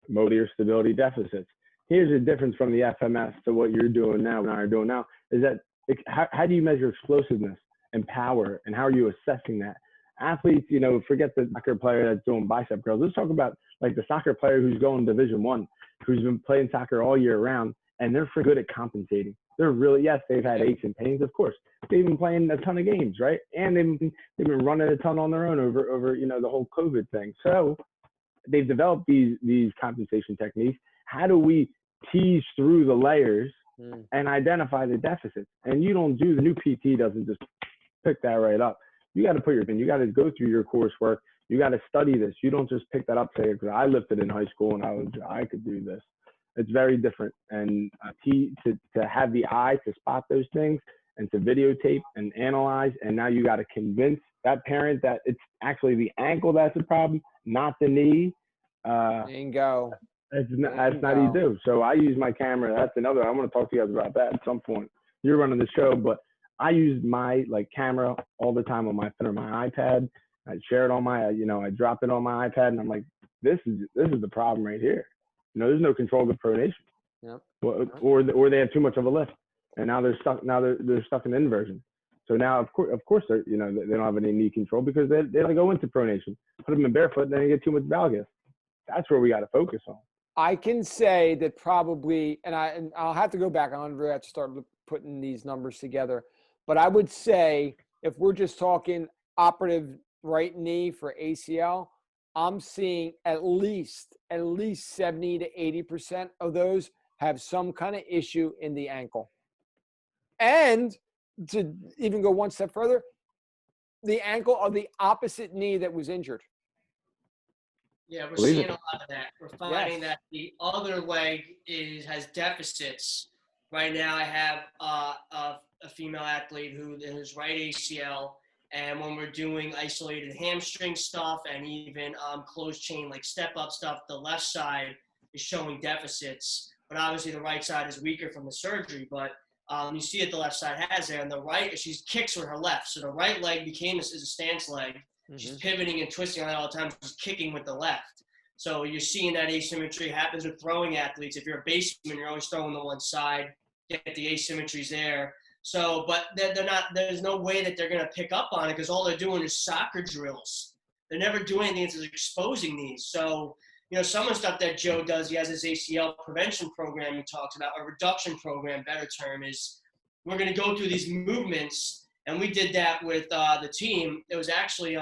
A: motor stability deficits. Here's the difference from the FMS to what you're doing now and I are doing now is that how do you measure explosiveness and power, and how are you assessing that? Athletes, forget the soccer player that's doing bicep curls. Let's talk about like the soccer player who's going Division I, who's been playing soccer all year round, and they're good at compensating. They're really, yes, they've had aches and pains, of course. They've been playing a ton of games, right? And they've been running a ton on their own over the whole COVID thing. So they've developed these compensation techniques. How do we tease through the layers and identify the deficits? And you don't do, the new PT doesn't just pick that right up. You got to put you got to go through your coursework. You got to study this. You don't just pick that up, say, because I lifted in high school and I could do this. It's very different. And to have the eye to spot those things and to videotape and analyze, and now you got to convince that parent that it's actually the ankle that's the problem, not the knee.
E: Bingo.
A: That's not easy to do. So I use my camera. That's another. I want to talk to you guys about that at some point. You're running the show, but I use my camera all the time on my phone or my iPad. I share it on my, I drop it on my iPad, and I'm like, this is the problem right here. There's no control of the pronation.
E: Yep.
A: Or they have too much of a lift, and now they're stuck. Now they're stuck in inversion. So now, of course, they're, they don't have any knee control because they don't go into pronation. Put them in barefoot, and then they get too much valgus. That's where we got to focus on.
E: I can say that probably, and I'll have to go back. I'm going to have to start putting these numbers together. But I would say if we're just talking operative right knee for ACL, I'm seeing at least 70 to 80% of those have some kind of issue in the ankle. And to even go one step further, the ankle of the opposite knee that was injured.
F: Yeah, we're seeing a lot of that. We're finding that the other leg has deficits. Right now I have a female athlete who's right ACL, and when we're doing isolated hamstring stuff and even closed chain step up stuff, the left side is showing deficits, but obviously the right side is weaker from the surgery. But you see it, the left side has there, and the right, she kicks with her left, so the right leg is a stance leg. She's pivoting and twisting on it all the time. She's kicking with the left. So you're seeing that asymmetry happens with throwing athletes. If you're a baseman, you're always throwing to one side, get the asymmetries there. So, but they're not, there's no way that they're going to pick up on it because all they're doing is soccer drills. They're never doing anything that's exposing these. So, some of the stuff that Joe does, he has his ACL prevention program he talks about, a reduction program, better term, is we're going to go through these movements. And we did that with the team. It was actually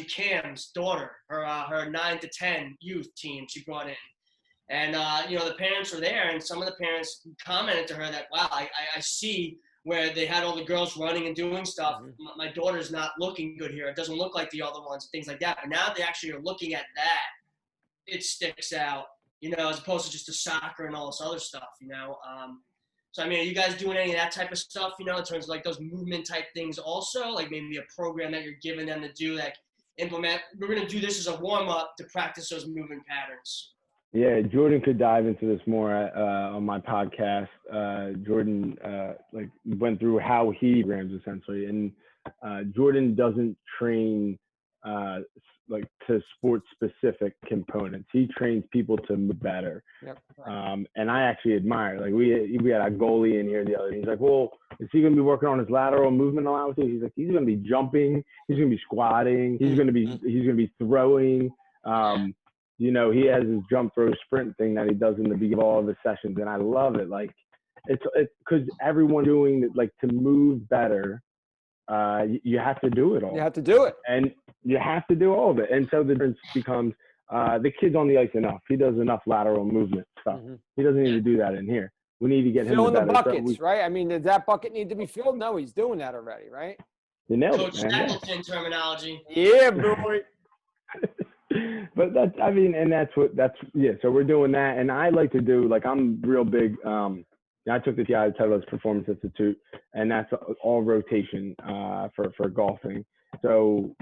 F: Cam's daughter, her 9 to 10 youth team she brought in. And, the parents were there, and some of the parents commented to her that, wow, I see where they had all the girls running and doing stuff. My daughter's not looking good here. It doesn't look like the other ones, things like that. But now they actually are looking at that. It sticks out, as opposed to just the soccer and all this other stuff, So, are you guys doing any of that type of stuff, in terms of those movement type things also, maybe a program that you're giving them to do, implement, we're going to do this as a warm up to practice those movement patterns?
A: Yeah, Jordan could dive into this more on my podcast. Jordan went through how he programs essentially, and Jordan doesn't train like to sports specific components. He trains people to move better.
E: Yep.
A: And I actually admire, like we had a goalie in here the other day. He's like, well, is he going to be working on his lateral movement allowance? He's like, he's going to be jumping. He's going to be squatting. He's going to be throwing. You know, he has his jump, throw, sprint thing that he does in the beginning of all of his sessions. And I love it. Like it's because everyone doing it, like to move better, you have to do it all.
E: You have to do it.
A: And you have to do all of it. And so the difference becomes the kid's on the ice enough. He does enough lateral movement stuff. He doesn't need to do that in here. We need to get him
E: filling the buckets, right? I mean, does that bucket need to be filled? No, he's doing that already, right?
A: You nailed
F: Coach
A: it, man.
F: Stapleton terminology.
E: Yeah, boy.
A: But so we're doing that. And I like to do, like, I'm real big. I took the Untitled Performance Institute, and that's all rotation for golfing. So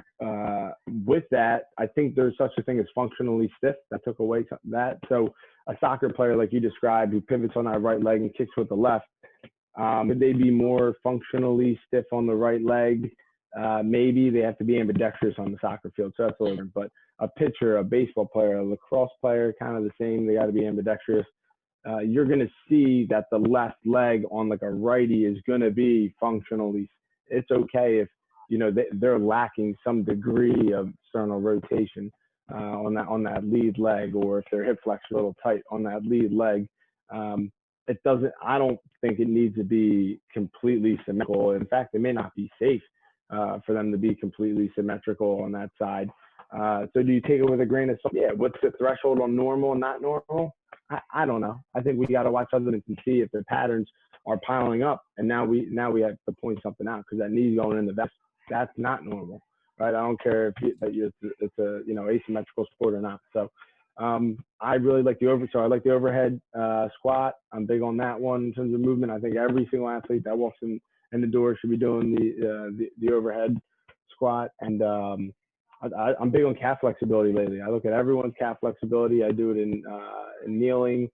A: with that, I think there's such a thing as functionally stiff. That took away that. So a soccer player like you described who pivots on that right leg and kicks with the left, would they be more functionally stiff on the right leg? Maybe they have to be ambidextrous on the soccer field. So that's a little different. But a pitcher, a baseball player, a lacrosse player, kind of the same. They got to be ambidextrous. You're going to see that the left leg on like a righty is going to be functionally. It's okay if, you know, they're lacking some degree of sternal rotation on that lead leg, or if their hip flex are a little tight on that lead leg. I don't think it needs to be completely symmetrical. In fact, it may not be safe for them to be completely symmetrical on that side. So do you take it with a grain of salt? Yeah. What's the threshold on normal and not normal? I don't know. I think we got to watch other things and see if the patterns are piling up. And now we have to point something out, because that knee's going in the vest. That's not normal, right? I don't care if it's a you know, asymmetrical sport or not. So I really like I like the overhead squat. I'm big on that one in terms of movement. I think every single athlete that walks in the door should be doing the overhead squat. And I'm big on calf flexibility lately. I look at everyone's calf flexibility. I do it in kneeling,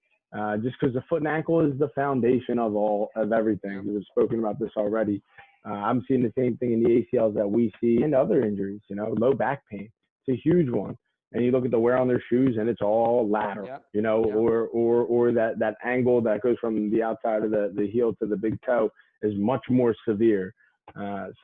A: just because the foot and ankle is the foundation of everything. We've spoken about this already. I'm seeing the same thing in the ACLs that we see, and other injuries. You know, low back pain. It's a huge one. And you look at the wear on their shoes, and it's all lateral. You know, or that angle that goes from the outside of the heel to the big toe is much more severe. You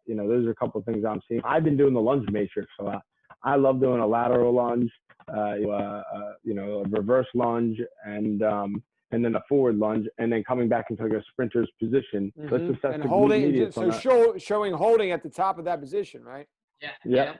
A: know, those are a couple of things I'm seeing. I've been doing the lunge matrix a lot. I love doing a lateral lunge, you know, a reverse lunge, and then a forward lunge, and then coming back into like a sprinter's position. Let's assess
E: and
A: the
E: holding. So showing holding at the top of that position, right?
A: Yep.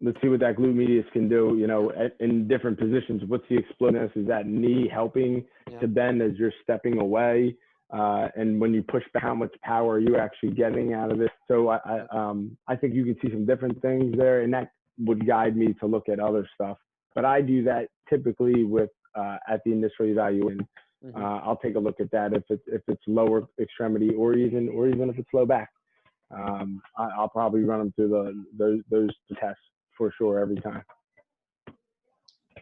A: Let's see what that glute medius can do, you know, in different positions. What's the explosiveness? Is that knee helping to bend as you're stepping away? And when you push back, how much power are you actually getting out of it? So I think you can see some different things there, and that would guide me to look at other stuff. But I do that typically with at the initial evaluation. I'll take a look at that if it's lower extremity, or even if it's low back. I'll probably run them through those tests for sure every time.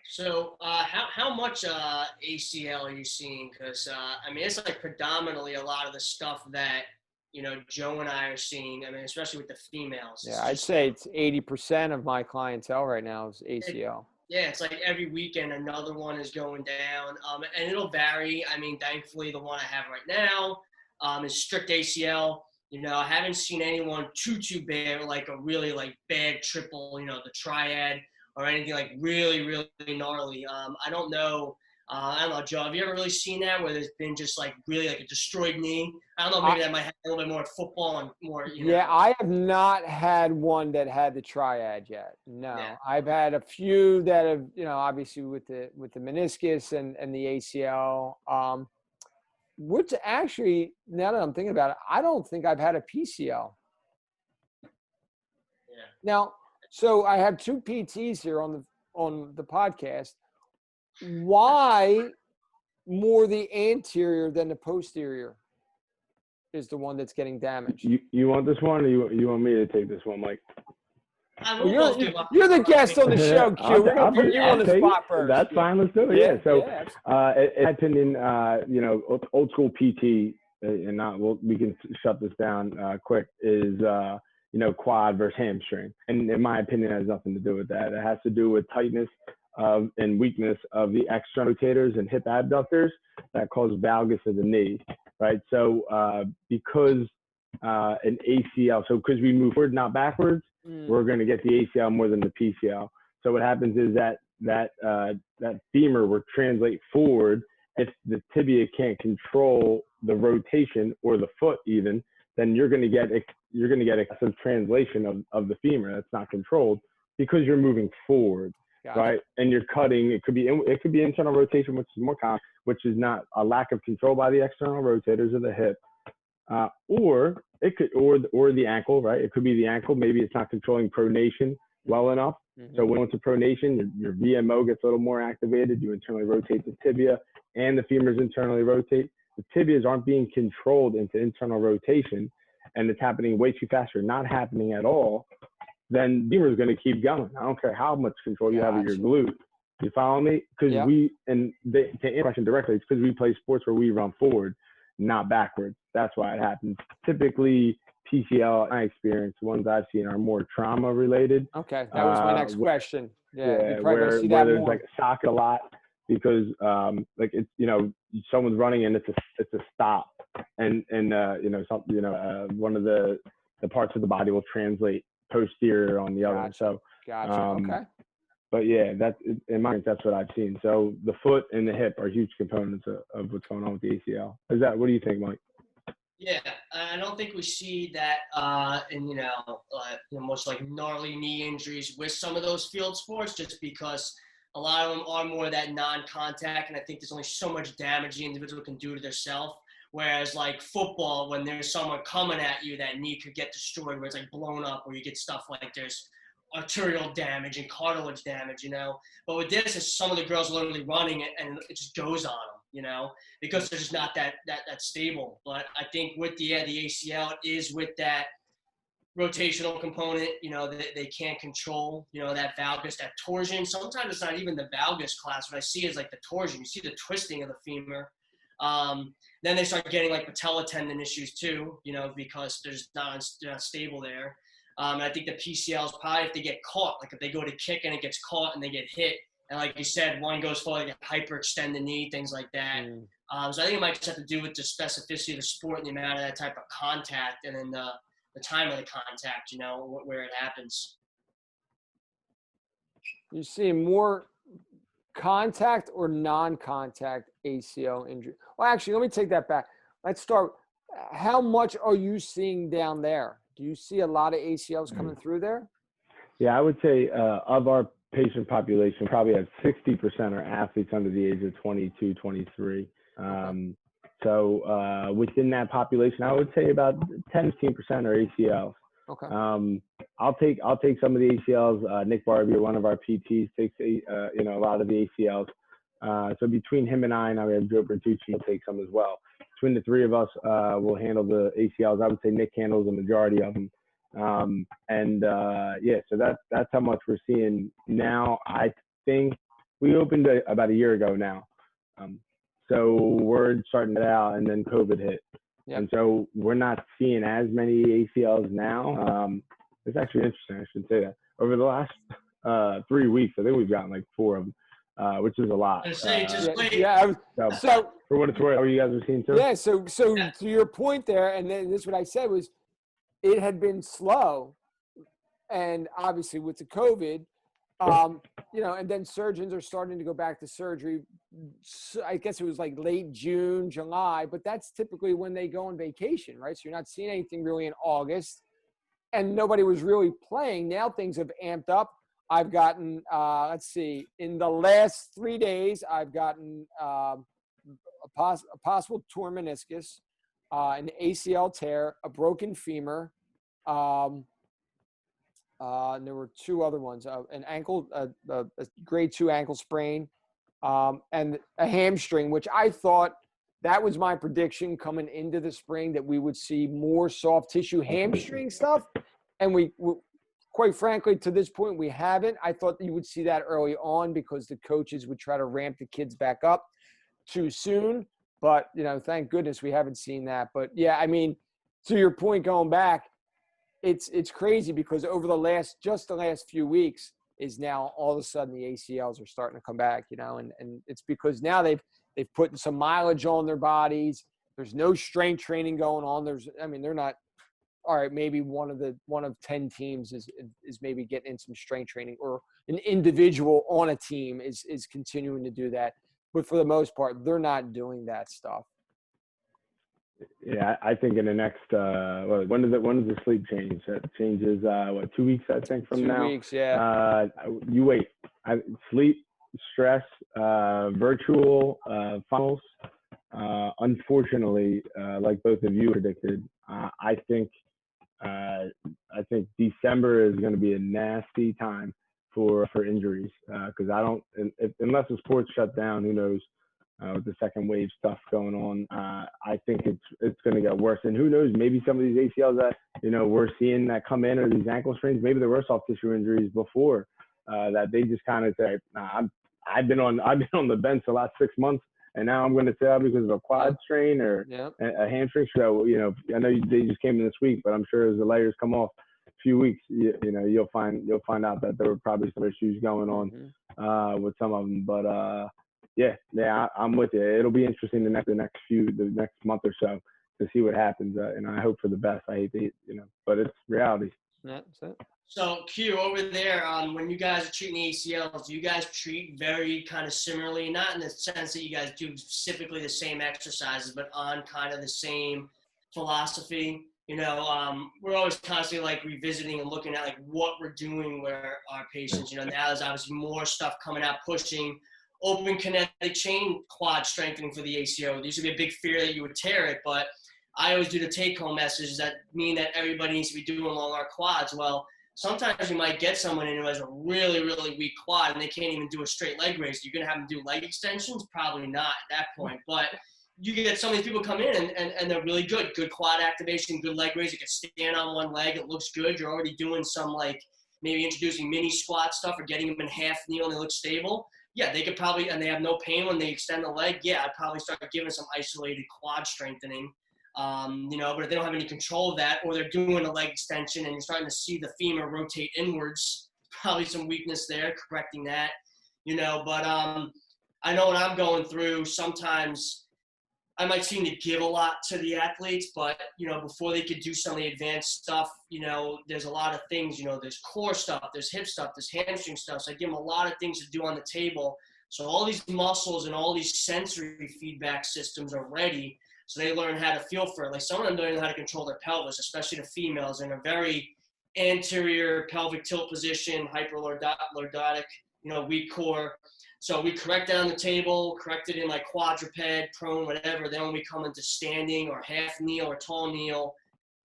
F: So how much ACL are you seeing? Because, I mean, it's like predominantly a lot of the stuff that, you know, Joe and I are seeing. I mean, especially with the females.
E: Yeah, I'd say it's 80% of my clientele right now is ACL.
F: It's like every weekend another one is going down, and it'll vary. I mean, thankfully, the one I have right now is strict ACL. You know, I haven't seen anyone too bad, like a really like bad triple, you know, the triad, or anything like really, really gnarly. I don't know, Joe, have you ever really seen that where there's been just like really like a destroyed knee? I don't know, maybe that might have a little bit more football and more, you know.
E: Yeah, I have not had one that had the triad yet. No, I've had a few that have, you know, obviously with the meniscus and the ACL. Which actually, now that I'm thinking about it, I don't think I've had a PCL. Now, so I have two PTs here on the podcast. Why more the anterior than the posterior is the one that's getting damaged?
A: You want this one, or you want me to take this one, Mike?
E: You're the guest on the show, Q. We're going to put you on the spot first.
A: That's fine. Let's do it. Yeah. So, in my opinion, you know, old school PT, and we can shut this down quick, is quad versus hamstring. And in my opinion, it has nothing to do with that. It has to do with tightness and weakness of the external rotators and hip abductors that cause valgus of the knee, right? So because an ACL, so because we move forward, not backwards, we're going to get the ACL more than the PCL. So what happens is that femur will translate forward. If the tibia can't control the rotation, or the foot even, then you're going to get excessive translation of the femur that's not controlled because you're moving forward, right? And you're cutting. It could be internal rotation, which is more common, which is not a lack of control by the external rotators of the hip, or the ankle, right? It could be the ankle. Maybe it's not controlling pronation well enough. So when it's a pronation, your VMO gets a little more activated. You internally rotate the tibia, and the femurs internally rotate. The tibias aren't being controlled into internal rotation, and it's happening way too fast or not happening at all. Then the femur is going to keep going. I don't care how much control you have of your glute. You follow me? Because to answer the question directly, it's because we play sports where we run forward, not backwards. That's why it happens. Typically, PCL, my experience, the ones I've seen are more trauma related.
E: Okay, that was my next question.
A: Yeah, where there's like a socket a lot because like it's someone's running and it's a stop and one of the parts of the body will translate posterior on the other. So
E: okay.
A: But yeah, that's in my experience, that's what I've seen. So the foot and the hip are huge components of what's going on with the ACL. What do you think, Mike?
F: Yeah, I don't think we see that in most like gnarly knee injuries with some of those field sports, just because a lot of them are more that non-contact, and I think there's only so much damage the individual can do to themselves. Whereas like football, when there's someone coming at you, that knee could get destroyed, where it's like blown up, where you get stuff like there's arterial damage and cartilage damage, But with this, is some of the girls literally running it and it just goes on them, because they're just not that stable. But I think with the ACL is with that rotational component, that they can't control, that valgus, that torsion. Sometimes it's not even the valgus class. What I see is like the torsion. You see the twisting of the femur. Then they start getting like patella tendon issues too, because they're not stable there. And I think the PCL is probably if they get caught, like if they go to kick and it gets caught and they get hit, and like you said, one goes forward, like hyperextend the knee, things like that. So I think it might just have to do with the specificity of the sport and the amount of that type of contact, and then the time of the contact, where it happens.
E: You see more contact or non-contact ACL injury? Well, actually, let me take that back. Let's start. How much are you seeing down there? Do you see a lot of ACLs coming through there?
A: Yeah, I would say of our patient population, probably have 60% are athletes under the age of 22, 23. So within that population, I would say about 10, 15% are ACLs.
E: Okay.
A: I'll take some of the ACLs. Nick Barbier, one of our PTs, takes a lot of the ACLs. So between him and I we have Joe Bertucci, he'll take some as well. Between the three of us, we'll handle the ACLs. I would say Nick handles the majority of them. So that's how much we're seeing now. I think we opened about a year ago now. So we're starting it out, and then COVID hit. Yep. And so we're not seeing as many ACLs now. It's actually interesting. I should say that. Over the last 3 weeks, I think we've gotten like 4 of them. Which is a lot.
E: So
A: for what it's worth, how you guys are seeing too?
E: Yeah. So to your point there, and then this is what I said was, it had been slow, and obviously with the COVID, and then surgeons are starting to go back to surgery. So I guess it was like late June, July, but that's typically when they go on vacation, right? So you're not seeing anything really in August, and nobody was really playing. Now things have amped up. I've gotten, in the last 3 days, I've gotten a possible torn meniscus, an ACL tear, a broken femur, and there were 2 other ones, an ankle, a grade 2 ankle sprain, and a hamstring, which I thought that was my prediction coming into the spring, that we would see more soft tissue hamstring stuff. And we quite frankly, to this point, we haven't. I thought you would see that early on because the coaches would try to ramp the kids back up too soon. But, thank goodness we haven't seen that. But, yeah, I mean, to your point going back, it's crazy because over the last few weeks is now all of a sudden the ACLs are starting to come back, and it's because now they've put some mileage on their bodies. There's no strength training going on. They're not, all right, maybe one of 10 teams is maybe getting in some strength training, or an individual on a team is continuing to do that. But for the most part, they're not doing that stuff.
A: Yeah, I think in the next when does the sleep change? It changes 2 weeks, I think, from now.
E: 2 weeks, yeah.
A: You wait. Sleep, stress, virtual finals. Unfortunately, like both of you predicted, I think December is going to be a nasty time for injuries, because unless the sports shut down, who knows, with the second wave stuff going on, I think it's going to get worse. And who knows, maybe some of these ACLs that we're seeing that come in, or these ankle sprains, maybe there were soft tissue injuries before, that they just kind of say, I've been on the bench the last 6 months, and now I'm going to sit out because of a quad strain or a hamstring. So, I know they just came in this week, but I'm sure as the layers come off a few weeks, you'll find out that there were probably some issues going on with some of them. But yeah, I'm with you. It'll be interesting the next month or so to see what happens, and I hope for the best. I hate to, but it's reality.
E: That's it.
F: So, Q, over there, when you guys are treating the ACLs, do you guys treat very kind of similarly, not in the sense that you guys do specifically the same exercises, but on kind of the same philosophy? We're always constantly like revisiting and looking at like what we're doing where our patients, now there's obviously more stuff coming out, pushing, open kinetic chain quad strengthening for the ACL. There used to be a big fear that you would tear it, but I always do the take-home message that mean that everybody needs to be doing along our quads. Well, sometimes you might get someone in who has a really, really weak quad and they can't even do a straight leg raise. You're going to have them do leg extensions? Probably not at that point. But you get some of these people come in and they're really good. Good quad activation, good leg raise. You can stand on one leg. It looks good. You're already doing some like maybe introducing mini squat stuff or getting them in half kneel and they look stable. Yeah, they could probably, and they have no pain when they extend the leg. Yeah, I'd probably start giving some isolated quad strengthening. But if they don't have any control of that, or they're doing a leg extension and you're starting to see the femur rotate inwards, probably some weakness there, correcting that, but I know when I'm going through, sometimes I might seem to give a lot to the athletes, but, before they could do some of the advanced stuff, there's a lot of things, there's core stuff, there's hip stuff, there's hamstring stuff. So I give them a lot of things to do on the table. So all these muscles and all these sensory feedback systems are ready. So they learn how to feel for it. Like some of them don't know how to control their pelvis, especially the females, in a very anterior pelvic tilt position, hyperlordotic, weak core. So we correct that on the table, correct it in like quadruped, prone, whatever. Then when we come into standing or half kneel or tall kneel,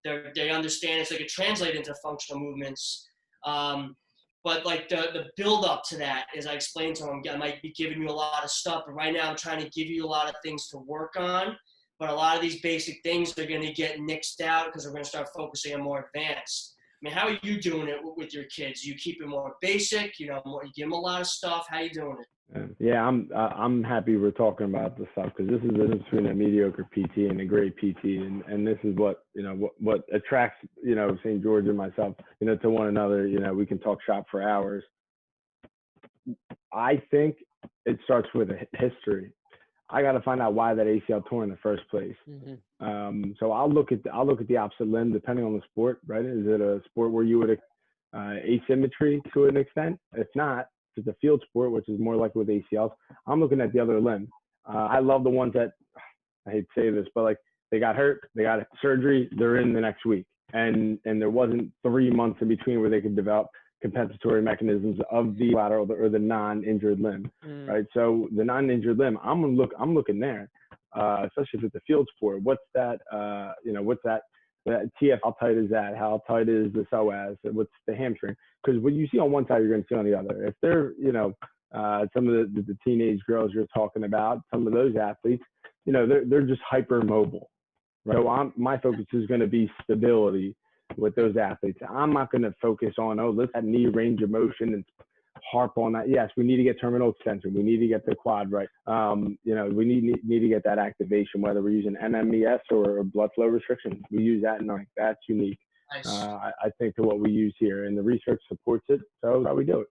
F: they understand it, so they can translate into functional movements. But like the build up to that, as I explained to them, I might be giving you a lot of stuff, but right now I'm trying to give you a lot of things to work on. But a lot of these basic things are going to get nixed out because we're going to start focusing on more advanced. I mean, how are you doing it with your kids? You keep it more basic, you give them a lot of stuff. How are you doing it?
A: Yeah, I'm happy we're talking about this stuff, because this is the difference between a mediocre PT and a great PT, and this is what what attracts St. George and myself to one another. We can talk shop for hours. I think it starts with a history. I got to find out why that ACL tore in the first place. So I'll look at the opposite limb depending on the sport, right? Is it a sport where you would asymmetry to an extent? If not, if it's a field sport, which is more likely with ACLs, I'm looking at the other limb. I love the ones that, I hate to say this, but like they got hurt, they got surgery, they're in the next week. And there wasn't 3 months in between where they could develop compensatory mechanisms of the lateral or the non-injured limb, right? So the non-injured limb, I'm looking there, especially if it's a field sport. What's that? What's that TF? How tight is that? How tight is the psoas? What's the hamstring? Because what you see on one side, you're going to see on the other. If they're, some of the teenage girls you're talking about, some of those athletes, they're just hypermobile. Right? So my focus is going to be stability with those athletes. I'm not going to focus on, let's have knee range of motion and harp on that. Yes, we need to get terminal extension. We need to get the quad right. We need to get that activation, whether we're using NMES or blood flow restriction. We use that, and like that's unique.
F: Nice.
A: I think, to what we use here, and the research supports it. So that's how we do it.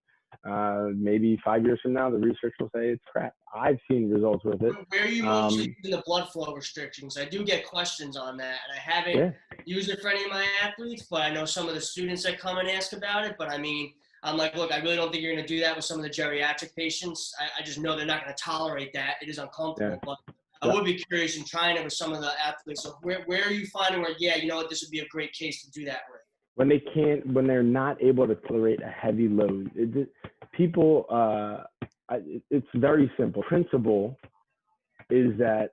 A: Maybe 5 years from now, the research will say it's crap. I've seen results with it.
F: Where are you mostly using the blood flow restrictions? I do get questions on that, and I haven't used it for any of my athletes, but I know some of the students that come and ask about it. But I mean, I'm like, look, I really don't think you're going to do that with some of the geriatric patients. I just know they're not going to tolerate that. It is uncomfortable. But I would be curious in trying it with some of the athletes. So where are you finding where, you know what, this would be a great case to do that with?
A: When they're not able to tolerate a heavy load, it's very simple. Principle is that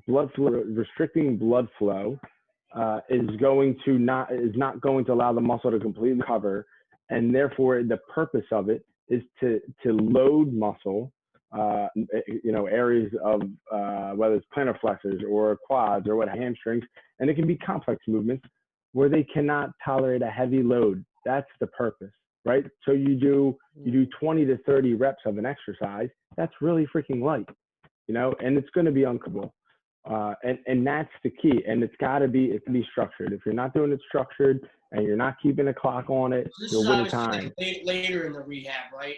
A: restricting blood flow is not going to allow the muscle to completely recover, and therefore the purpose of it is to load muscle, areas of whether it's plantar flexors or quads or hamstrings, and it can be complex movements where they cannot tolerate a heavy load. That's the purpose, right? So you do 20 to 30 reps of an exercise. That's really freaking light, and it's going to be uncomfortable. And that's the key. And it can be structured. If you're not doing it structured and you're not keeping a clock on it, you'll win time.
F: Later in the rehab, right?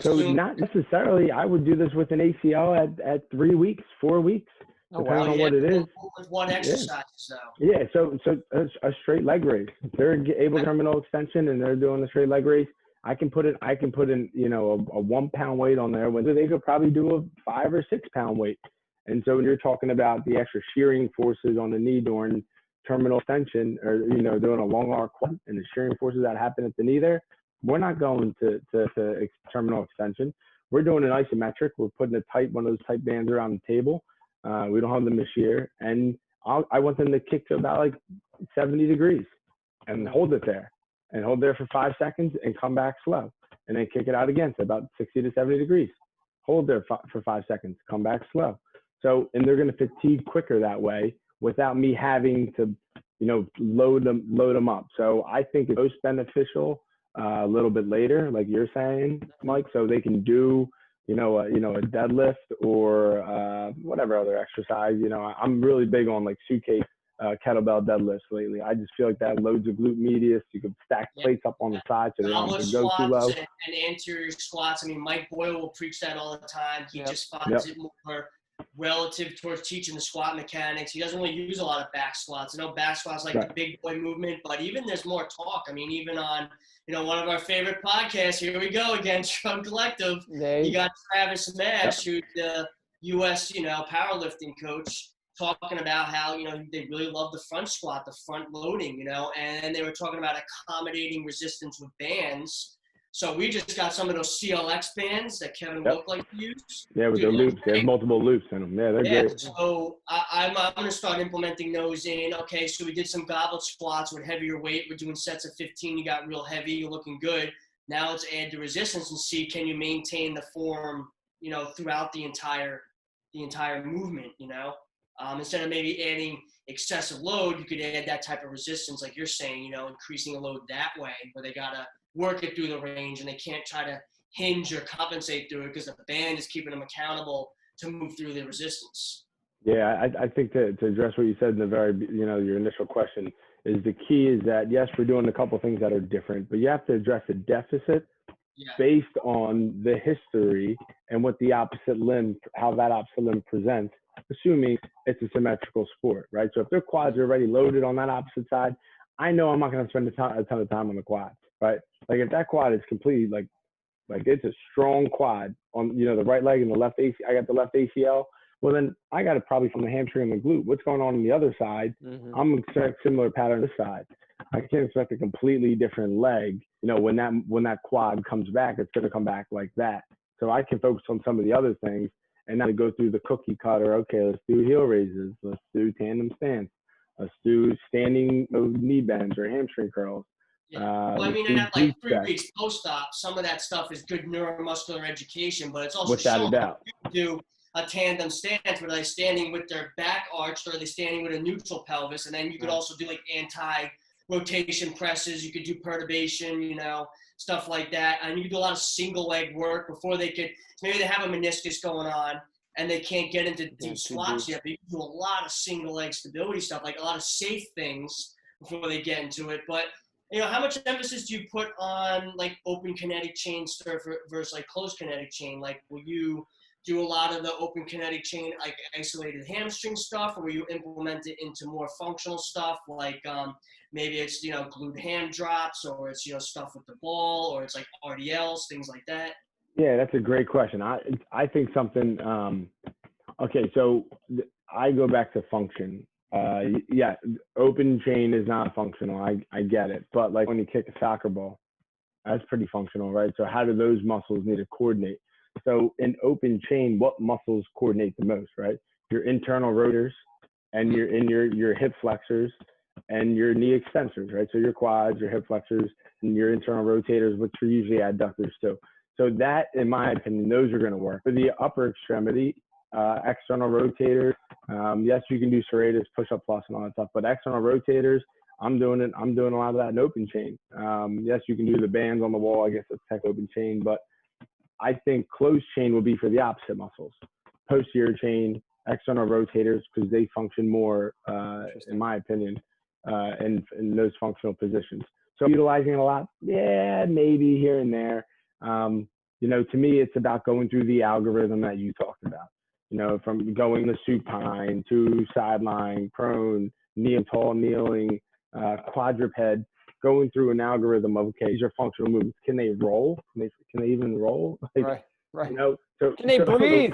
A: So not necessarily. I would do this with an ACL at 3 weeks, 4 weeks. Depending on what it is.
F: With one exercise, so.
A: Yeah, so a straight leg raise. If they're able to terminal extension and they're doing a straight leg raise, I can put in a 1 pound weight on there when they could probably do a 5 or 6 pound weight. And so when you're talking about the extra shearing forces on the knee during terminal extension, or doing a long arc quad and the shearing forces that happen at the knee there, we're not going to terminal extension. We're doing an isometric. We're putting one of those tight bands around the table. We don't have them this year, and I want them to kick to about like 70 degrees and hold it there for 5 seconds and come back slow, and then kick it out again to about 60 to 70 degrees. Hold there for 5 seconds, come back slow. So, and they're going to fatigue quicker that way without me having to, load them up. So I think it's most beneficial a little bit later, like you're saying, Mike, so they can do a deadlift or whatever other exercise. I'm really big on like suitcase kettlebell deadlifts lately. I just feel like that loads the glute medius. You can stack plates up on the side so they don't have to go too low.
F: And anterior squats. I mean, Mike Boyle will preach that all the time. He just finds it more relative towards teaching the squat mechanics. He doesn't really use a lot of back squats. I know back squats like the big boy movement, but even there's more talk. I mean, even on one of our favorite podcasts, here we go again, Shrug Collective. You got Travis Mash, who's the U.S. powerlifting coach, talking about how they really love the front squat, the front loading, and they were talking about accommodating resistance with bands. So we just got some of those CLX bands that Kevin Wilk likes to use.
A: Yeah, with their loops. They have multiple loops in them. Yeah, they're great.
F: So I'm going to start implementing those in. Okay, so we did some goblet squats with heavier weight. We're doing sets of 15. You got real heavy. You're looking good. Now let's add the resistance and see, can you maintain the form, throughout the entire movement, Instead of maybe adding excessive load, you could add that type of resistance, like you're saying, increasing the load that way, where they got to work it through the range and they can't try to hinge or compensate through it because the band is keeping them accountable to move through the resistance.
A: Yeah, I think to address what you said in the very, your initial question, is the key is that, yes, we're doing a couple things that are different, but you have to address the deficit based on the history and what the opposite limb, how that opposite limb presents, assuming it's a symmetrical sport, right? So if their quads are already loaded on that opposite side, I know I'm not going to spend a ton of time on the quad, right? Like if that quad is completely like it's a strong quad on, the right leg and the left AC, I got the left ACL. Well, then I got it probably from the hamstring and the glute. What's going on the other side? I'm expecting similar pattern this side. I can't expect a completely different leg. When that quad comes back, it's going to come back like that. So I can focus on some of the other things and not go through the cookie cutter. Okay, let's do heel raises. Let's do tandem stance. Let's do standing knee bends or hamstring curls.
F: Well, I mean, at like 3 weeks post-op, some of that stuff is good neuromuscular education, but it's also
A: without a doubt.
F: You can do a tandem stance where they're standing with their back arched or they're standing with a neutral pelvis, and then you could also do like anti-rotation presses. You could do perturbation, stuff like that, and you could do a lot of single leg work before they could. Maybe they have a meniscus going on and they can't get into deep squats yet, but you can do a lot of single leg stability stuff, like a lot of safe things before they get into it. But, how much emphasis do you put on like open kinetic chain stuff versus like closed kinetic chain? Like, will you do a lot of the open kinetic chain, like isolated hamstring stuff, or will you implement it into more functional stuff, like maybe it's, glued hand drops, or it's, stuff with the ball, or it's like RDLs, things like that?
A: Yeah, that's a great question. I think something, okay, so I go back to function. Yeah, open chain is not functional. I get it. But like when you kick a soccer ball, that's pretty functional, right? So how do those muscles need to coordinate? So in open chain, what muscles coordinate the most, right? Your internal rotors and your hip flexors and your knee extensors, right? So your quads, your hip flexors, and your internal rotators, which are usually adductors too. So that, in my opinion, those are going to work. For the upper extremity, external rotators, yes, you can do serratus, push-up plus, and all that stuff. But external rotators, I'm doing it. I'm doing a lot of that in open chain. Yes, you can do the bands on the wall. I guess it's tech open chain, but I think closed chain will be for the opposite muscles. Posterior chain, external rotators, because they function more, in my opinion, in those functional positions. So utilizing it a lot, yeah, maybe here and there. To me, it's about going through the algorithm that you talked about. From going to supine to sideline, prone, tall kneeling, quadruped, going through an algorithm of, okay, these are functional movements. Can they roll? Can they even roll?
E: Right.
A: So,
E: can they breathe?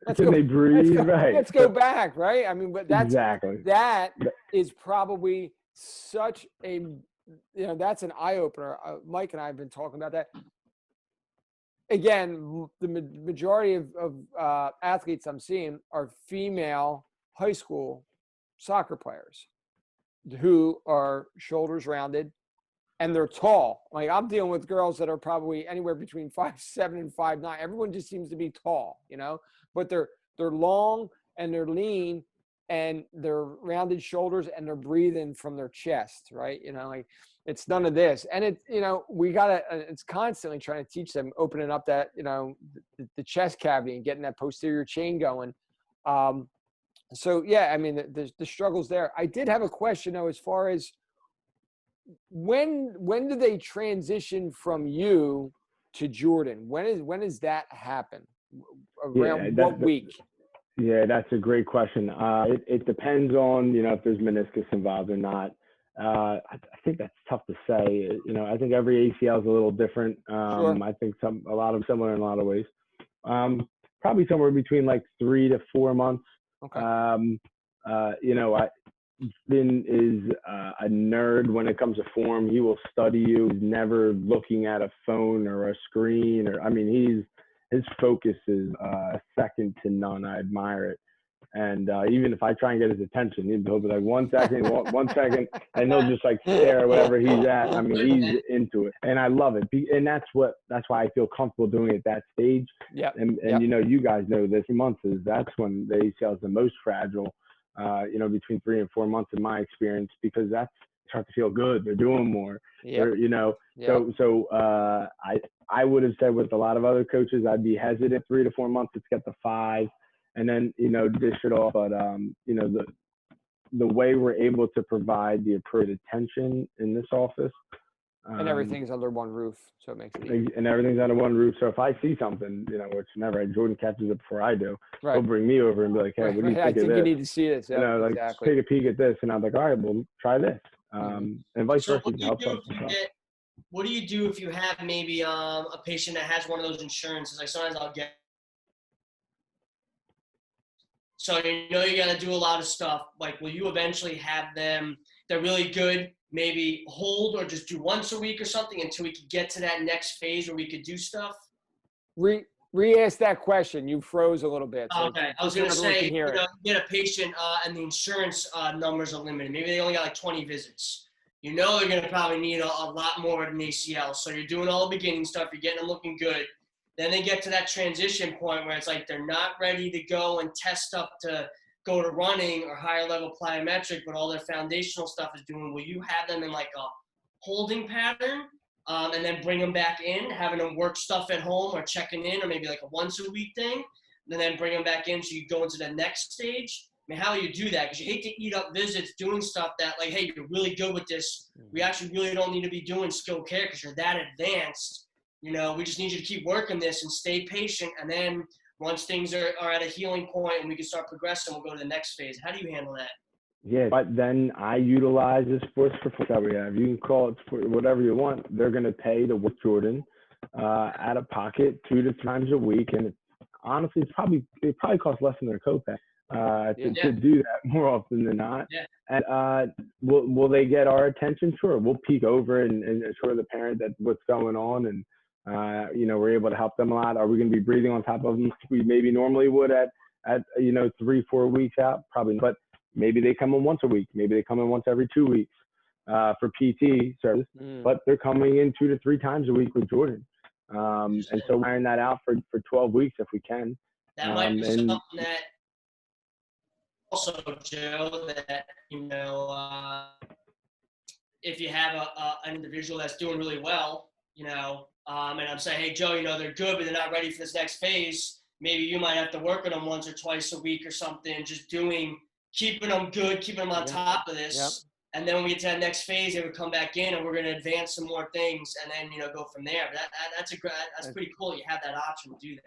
A: They breathe?
E: Let's go back, right? I mean, but that is probably such a, that's an eye opener. Mike and I have been talking about that. Again, the majority of athletes I'm seeing are female high school soccer players who are shoulders rounded and they're tall. Like I'm dealing with girls that are probably anywhere between 5'7" and 5'9". Everyone just seems to be tall, but they're long and they're lean and they're rounded shoulders and they're breathing from their chest, right? Like it's none of this. And it's constantly trying to teach them, opening up that, the chest cavity and getting that posterior chain going. So yeah, I mean, the struggles there. I did have a question though, as far as when do they transition from you to Jordan? When does that happen? Around what week?
A: Yeah, that's a great question. It depends on, if there's meniscus involved or not. I think that's tough to say. I think every ACL is a little different.
E: Sure.
A: I think a lot of similar in a lot of ways. Probably somewhere between like 3 to 4 months.
E: Okay.
A: Finn is a nerd when it comes to form. He will study you. He's never looking at a phone or a screen, his focus is second to none. I admire it. And even if I try and get his attention, he'll be like, 1 second, 1 second, and he'll just like stare wherever he's at. I mean, he's into it, and I love it. And that's why I feel comfortable doing it at that stage.
E: Yeah.
A: And you guys know this. That's when the ACL is the most fragile. Between 3 and 4 months in my experience, because that's start to feel good. They're doing more.
E: Yep.
A: So I would have said with a lot of other coaches, I'd be hesitant 3 to 4 months to get to 5, and then dish it off. But the way we're able to provide the appropriate attention in this office.
E: And everything's under one roof, so it makes it easy.
A: And everything's under one roof. So if I see something, which never, Jordan catches it before I do,
E: right.
A: He'll bring me over and be like, hey, what do you think of this?
E: You need to see this. Yeah, exactly.
A: Take a peek at this. And I'm like, all right, well, try this. And vice versa.
F: What do you do if you have maybe a patient that has one of those insurances? Like sometimes I'll get. So you got to do a lot of stuff. Like, will you eventually have them? They're really good. Maybe hold or just do once a week or something until we could get to that next phase where we could do stuff?
E: Re-ask that question. You froze a little bit. So
F: okay. I was going to say, get a patient and the insurance numbers are limited. Maybe they only got like 20 visits. They're going to probably need a lot more than ACL. So you're doing all the beginning stuff. You're getting them looking good. Then they get to that transition point where it's like they're not ready to go and test stuff to go to running or higher level plyometric, but all their foundational stuff is doing. Will you have them in like a holding pattern and then bring them back in, having them work stuff at home or checking in, or maybe like a once a week thing, and then bring them back in so you go into the next stage? I mean, how do you do that? Because you hate to eat up visits doing stuff that, like, hey, you're really good with this. We actually really don't need to be doing skill care because you're that advanced. You know, we just need you to keep working this and stay patient. And then once things are at a healing point and we can start progressing, we'll go to the next phase. How do you handle that?
A: Yeah, but then I utilize the sports performance that we have. You can call it whatever you want. They're going to pay to work Jordan out of pocket 2 to 3 times a week. And honestly, it probably costs less than their copay. To do that more often than not.
F: Yeah.
A: And will they get our attention? Sure. We'll peek over and assure the parent that what's going on, and we're able to help them a lot. Are we going to be breathing on top of them like we maybe normally would at 3-4 weeks out? Probably, but maybe they come in once a week. Maybe they come in once every 2 weeks for PT service. But they're coming in 2 to 3 times a week with Jordan. And so wearing that out for 12 weeks if we can.
F: That might be something that. Also, Joe, that, if you have an individual that's doing really well, and I'm saying, hey, Joe, they're good, but they're not ready for this next phase. Maybe you might have to work with them once or twice a week or something, just keeping them good, keeping them on top of this. Yep. And then when we get to that next phase, they would come back in and we're going to advance some more things and then, go from there. But that's pretty cool. You have that option to do that.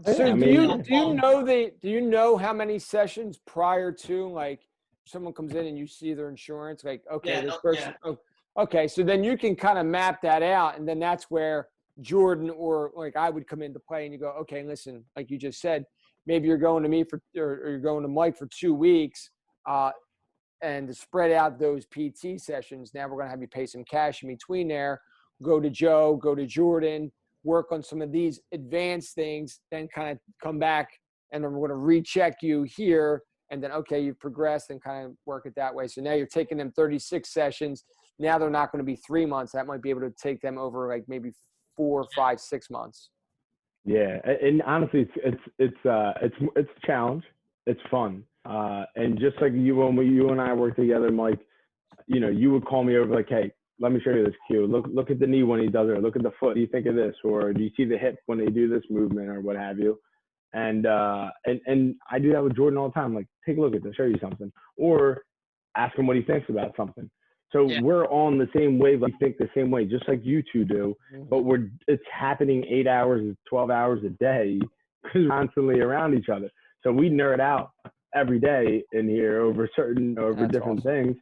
E: So do you know how many sessions prior to, like, someone comes in and you see their insurance, like, okay, this person, okay, so then you can kind of map that out, and then that's where Jordan or like I would come into play, and you go, okay, listen, like you just said, maybe you're going to me or you're going to Mike for 2 weeks, and to spread out those PT sessions, now we're going to have you pay some cash in between there, go to Joe, go to Jordan, work on some of these advanced things, then kind of come back and then we're going to recheck you here. And then, okay, you've progressed and kind of work it that way. So now you're taking them 36 sessions. Now they're not going to be 3 months. That might be able to take them over like maybe 4, 5, 6 months.
A: Yeah. And honestly, it's a challenge. It's fun. And just like when you and I work together, Mike, you would call me over like, hey, let me show you this cue. Look at the knee when he does it. Look at the foot. Do you think of this? Or do you see the hip when they do this movement or what have you? And I do that with Jordan all the time. Like, take a look at this, show you something. Or ask him what he thinks about something. So we're on the same wave. We think the same way, just like you two do. But it's happening 8 hours, 12 hours a day because we're constantly around each other. So we nerd out every day in here over different things.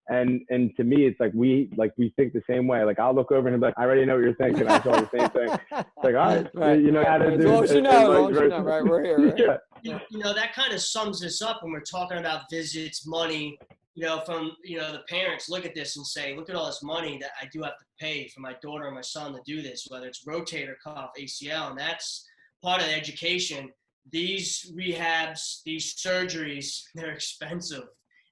A: And to me, it's like we think the same way. Like, I'll look over and be like, I already know what you're thinking. I saw the same thing. It's like, all right. How to do it.
E: As long as you know, right? We're here. Right?
F: Yeah. That kind of sums this up when we're talking about visits, money, from, the parents look at this and say, look at all this money that I do have to pay for my daughter and my son to do this, whether it's rotator cuff, ACL, and that's part of the education. These rehabs, these surgeries, they're expensive.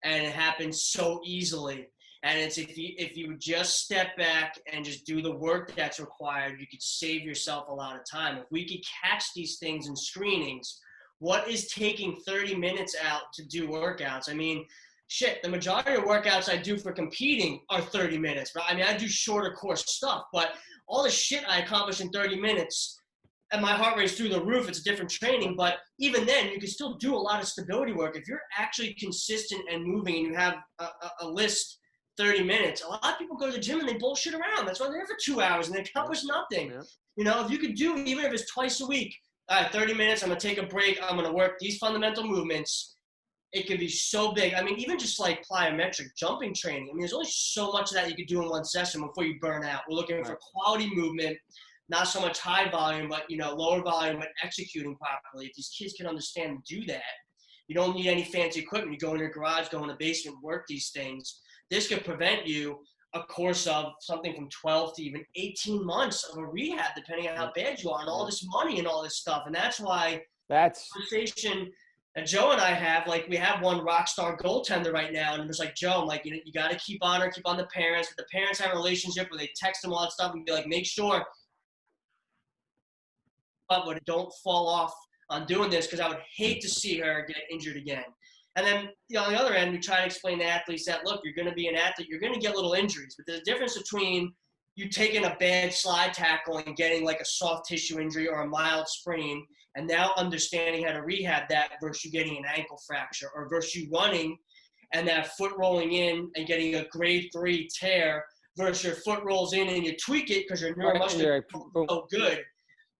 F: And it happens so easily. And it's if you would just step back and just do the work that's required, you could save yourself a lot of time. If we could catch these things in screenings, what is taking 30 minutes out to do workouts? I mean, shit, the majority of workouts I do for competing are 30 minutes, right? I mean, I do shorter course stuff, but all the shit I accomplish in 30 minutes, and my heart rate's through the roof, it's a different training, but even then, you can still do a lot of stability work. If you're actually consistent and moving and you have a list 30 minutes, a lot of people go to the gym and they bullshit around. That's why they're there for 2 hours and they accomplish nothing. Yeah. If you could do, even if it's twice a week, all right, 30 minutes, I'm going to take a break, I'm going to work these fundamental movements. It can be so big. I mean, even just like plyometric jumping training. I mean, there's only so much of that you could do in one session before you burn out. We're looking for quality movement. Not so much high volume, but, lower volume, but executing properly. If these kids can understand and do that, you don't need any fancy equipment. You go in your garage, go in the basement, work these things. This could prevent you a course of something from 12 to even 18 months of a rehab, depending on how bad you are, and all this money and all this stuff. And that's why conversation that Joe and I have, like, we have one rock star goaltender right now, and it's like, Joe, I'm like, you got to keep on her, keep on the parents. If the parents have a relationship where they text them all that stuff and be like, make sure but don't fall off on doing this, because I would hate to see her get injured again. And then on the other end, we try to explain to athletes that, look, you're going to be an athlete, you're going to get little injuries, but there's a difference between you taking a bad slide tackle and getting like a soft tissue injury or a mild sprain and now understanding how to rehab that versus you getting an ankle fracture, or versus you running and that foot rolling in and getting a grade 3 tear versus your foot rolls in and you tweak it because your neuromuscular is so good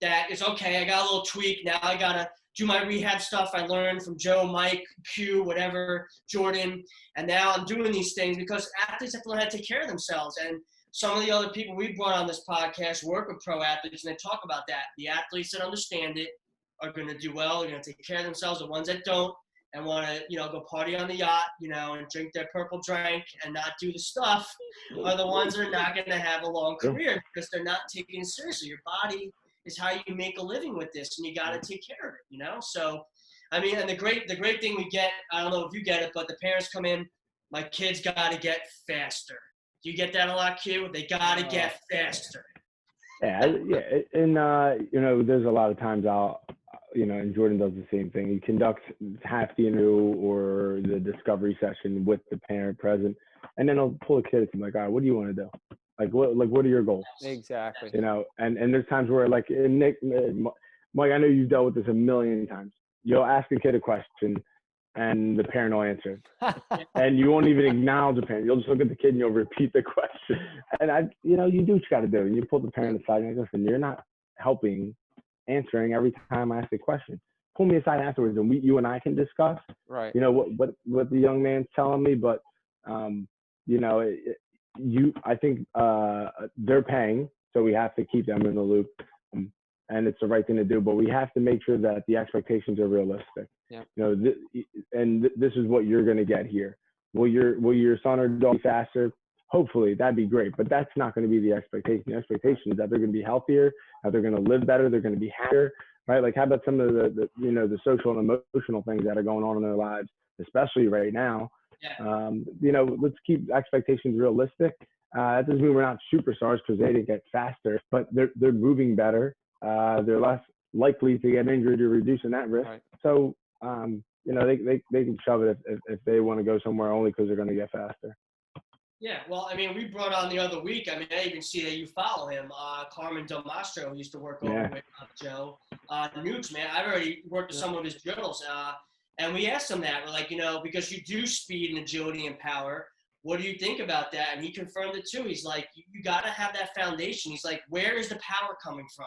F: that it's okay. I got a little tweak. Now I got to do my rehab stuff I learned from Joe, Mike, Q, whatever, Jordan. And now I'm doing these things because athletes have to learn how to take care of themselves. And some of the other people we brought on this podcast work with pro athletes, and they talk about that. The athletes that understand it are going to do well. They're going to take care of themselves. The ones that don't and want to, go party on the yacht, and drink their purple drink and not do the stuff are the ones that are not going to have a long career because they're not taking it seriously. Your body is how you make a living with this, and you got to take care of it, So, I mean, and the great thing we get, I don't know if you get it, but the parents come in, my kids got to get faster. Do you get that a lot, Q? They got to get faster.
A: Yeah. And, there's a lot of times and Jordan does the same thing. He conducts half the interview or the discovery session with the parent present, and then he'll pull a kid and be like, all right, what do you want to do? What are your goals?
E: Exactly.
A: And there's times where Nick, Mike, I know you've dealt with this a million times. You'll ask a kid a question and the parent will answer and you won't even acknowledge the parent. You'll just look at the kid and you'll repeat the question. And you do what you got to do. And you pull the parent aside and you go, listen, you're not helping answering every time I ask a question. Pull me aside afterwards and you and I can discuss,
E: right?
A: What the young man's telling me, but, I think they're paying, so we have to keep them in the loop, and it's the right thing to do. But we have to make sure that the expectations are realistic.
E: Yeah.
A: This is what you're going to get here. Will your son or daughter be faster? Hopefully, that'd be great. But that's not going to be the expectation. The expectation is that they're going to be healthier, that they're going to live better, they're going to be happier, right? Like, how about some of the social and emotional things that are going on in their lives, especially right now?
F: Yeah.
A: Let's keep expectations realistic. That doesn't mean we're not superstars because they didn't get faster, but they're moving better. They're less likely to get injured or reducing that risk.
E: Right.
A: So, they can shove it if they want to go somewhere only because they're going to get faster.
F: Yeah, well, I mean, we brought on the other week. I mean, I even see that you follow him. Carmen Del Mastro, who used to work over with Joe. Nukes, man. I've already worked with some of his drills. And we asked him that. We're like, because you do speed and agility and power, what do you think about that? And he confirmed it too. He's like, you got to have that foundation. He's like, where is the power coming from?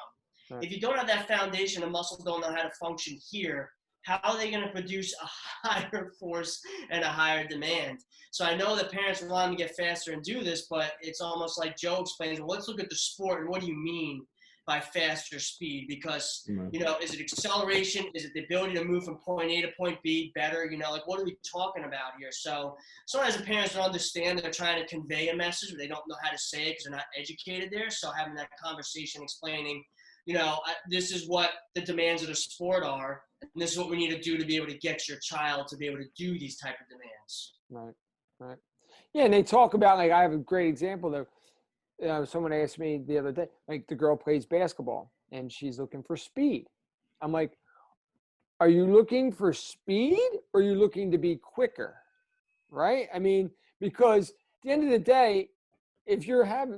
E: Right. If
F: you don't have that foundation, the muscles don't know how to function here. How are they going to produce a higher force and a higher demand? So I know that parents are wanting to get faster and do this, but it's almost like Joe explains, well, let's look at the sport and what do you mean by faster speed? Because, is it acceleration? Is it the ability to move from point A to point B better? What are we talking about here? So sometimes the parents don't understand. They're trying to convey a message, but they don't know how to say it because they're not educated there. So having that conversation explaining, this is what the demands of the sport are, and this is what we need to do to be able to get your child to be able to do these type of demands.
E: Right. Yeah, and they talk about, I have a great example there. Someone asked me the other day, the girl plays basketball and she's looking for speed. I'm like, are you looking for speed or are you looking to be quicker? Right? I mean, because at the end of the day, if you're not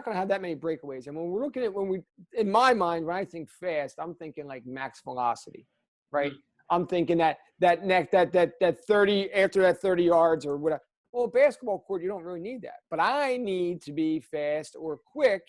E: going to have that many breakaways. And when we're looking at, in my mind, when I think fast, I'm thinking like max velocity, right? Mm-hmm. I'm thinking that 30, after that 30 yards or whatever. Well, basketball court, you don't really need that. But I need to be fast or quick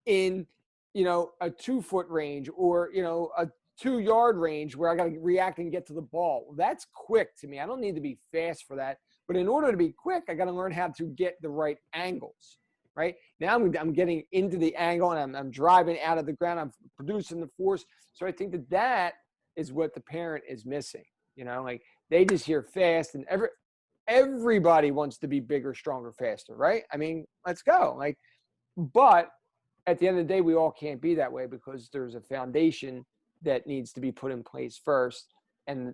E: in, a 2-foot range or, a 2-yard range where I got to react and get to the ball. Well, that's quick to me. I don't need to be fast for that. But in order to be quick, I got to learn how to get the right angles, right? Now I'm getting into the angle and I'm driving out of the ground. I'm producing the force. So I think that is what the parent is missing. They just hear fast and everybody wants to be bigger, stronger, faster, right? I mean, let's go. But at the end of the day, we all can't be that way because there's a foundation that needs to be put in place first. And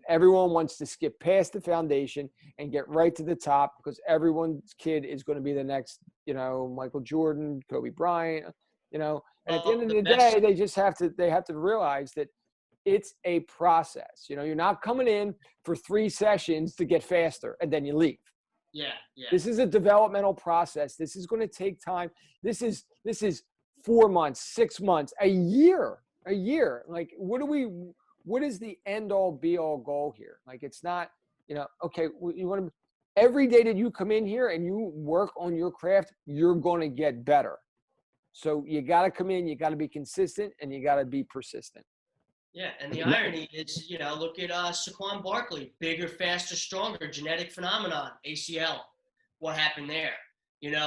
E: everyone wants to skip past the foundation and get right to the top because everyone's kid is going to be the next, Michael Jordan, Kobe Bryant, And at the end of the day, they have to realize that it's a process. You're not coming in for 3 sessions to get faster and then you leave.
F: Yeah.
E: This is a developmental process. This is going to take time. This is 4 months, 6 months, a year a year. Like, what is the end all be all goal here? Like, it's not, okay, you want to, every day that you come in here and you work on your craft, you're going to get better. So you got to come in, you got to be consistent, and you got to be persistent.
F: Yeah, and the irony is, look at Saquon Barkley, bigger, faster, stronger, genetic phenomenon, ACL. What happened there?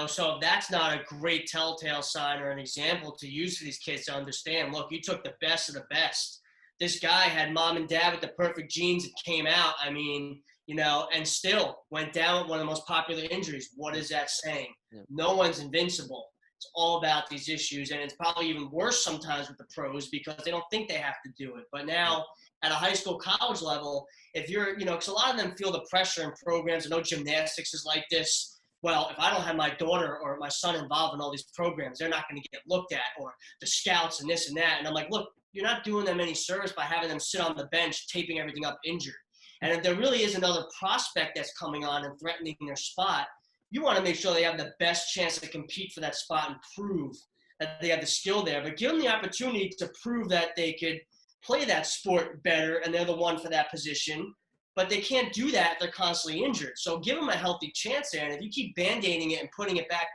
F: So that's not a great telltale sign or an example to use for these kids to understand. Look, you took the best of the best. This guy had mom and dad with the perfect genes that came out. I mean, and still went down with one of the most popular injuries. What is that saying? Yeah. No one's invincible. It's all about these issues, and it's probably even worse sometimes with the pros because they don't think they have to do it. But now at a high school, college level, if you're, because a lot of them feel the pressure in programs. I know gymnastics is like this. Well, if I don't have my daughter or my son involved in all these programs, they're not going to get looked at, or the scouts and this and that. And I'm like, look, you're not doing them any service by having them sit on the bench, taping everything up injured. And if there really is another prospect that's coming on and threatening their spot, you want to make sure they have the best chance to compete for that spot and prove that they have the skill there. But give them the opportunity to prove that they could play that sport better and they're the one for that position. But they can't do that if they're constantly injured. So give them a healthy chance there. And if you keep band-aiding it and putting it back,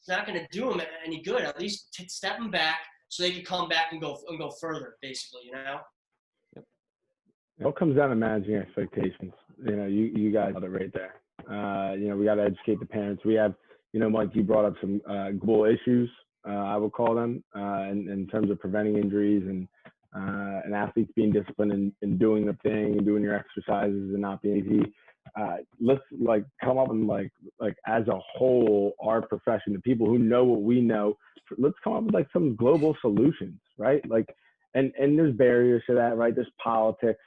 F: it's not going to do them any good. At least step them back so they can come back and go further, basically,
A: Yep. It all comes down to managing expectations. You guys got it right there. We got to educate the parents. We have, Mike, you brought up some global issues, I would call them, in terms of preventing injuries and athletes being disciplined and doing the thing and doing your exercises and not being easy. Let's come up and as a whole, our profession, the people who know what we know, let's come up with some global solutions, right? And there's barriers to that, right? There's politics.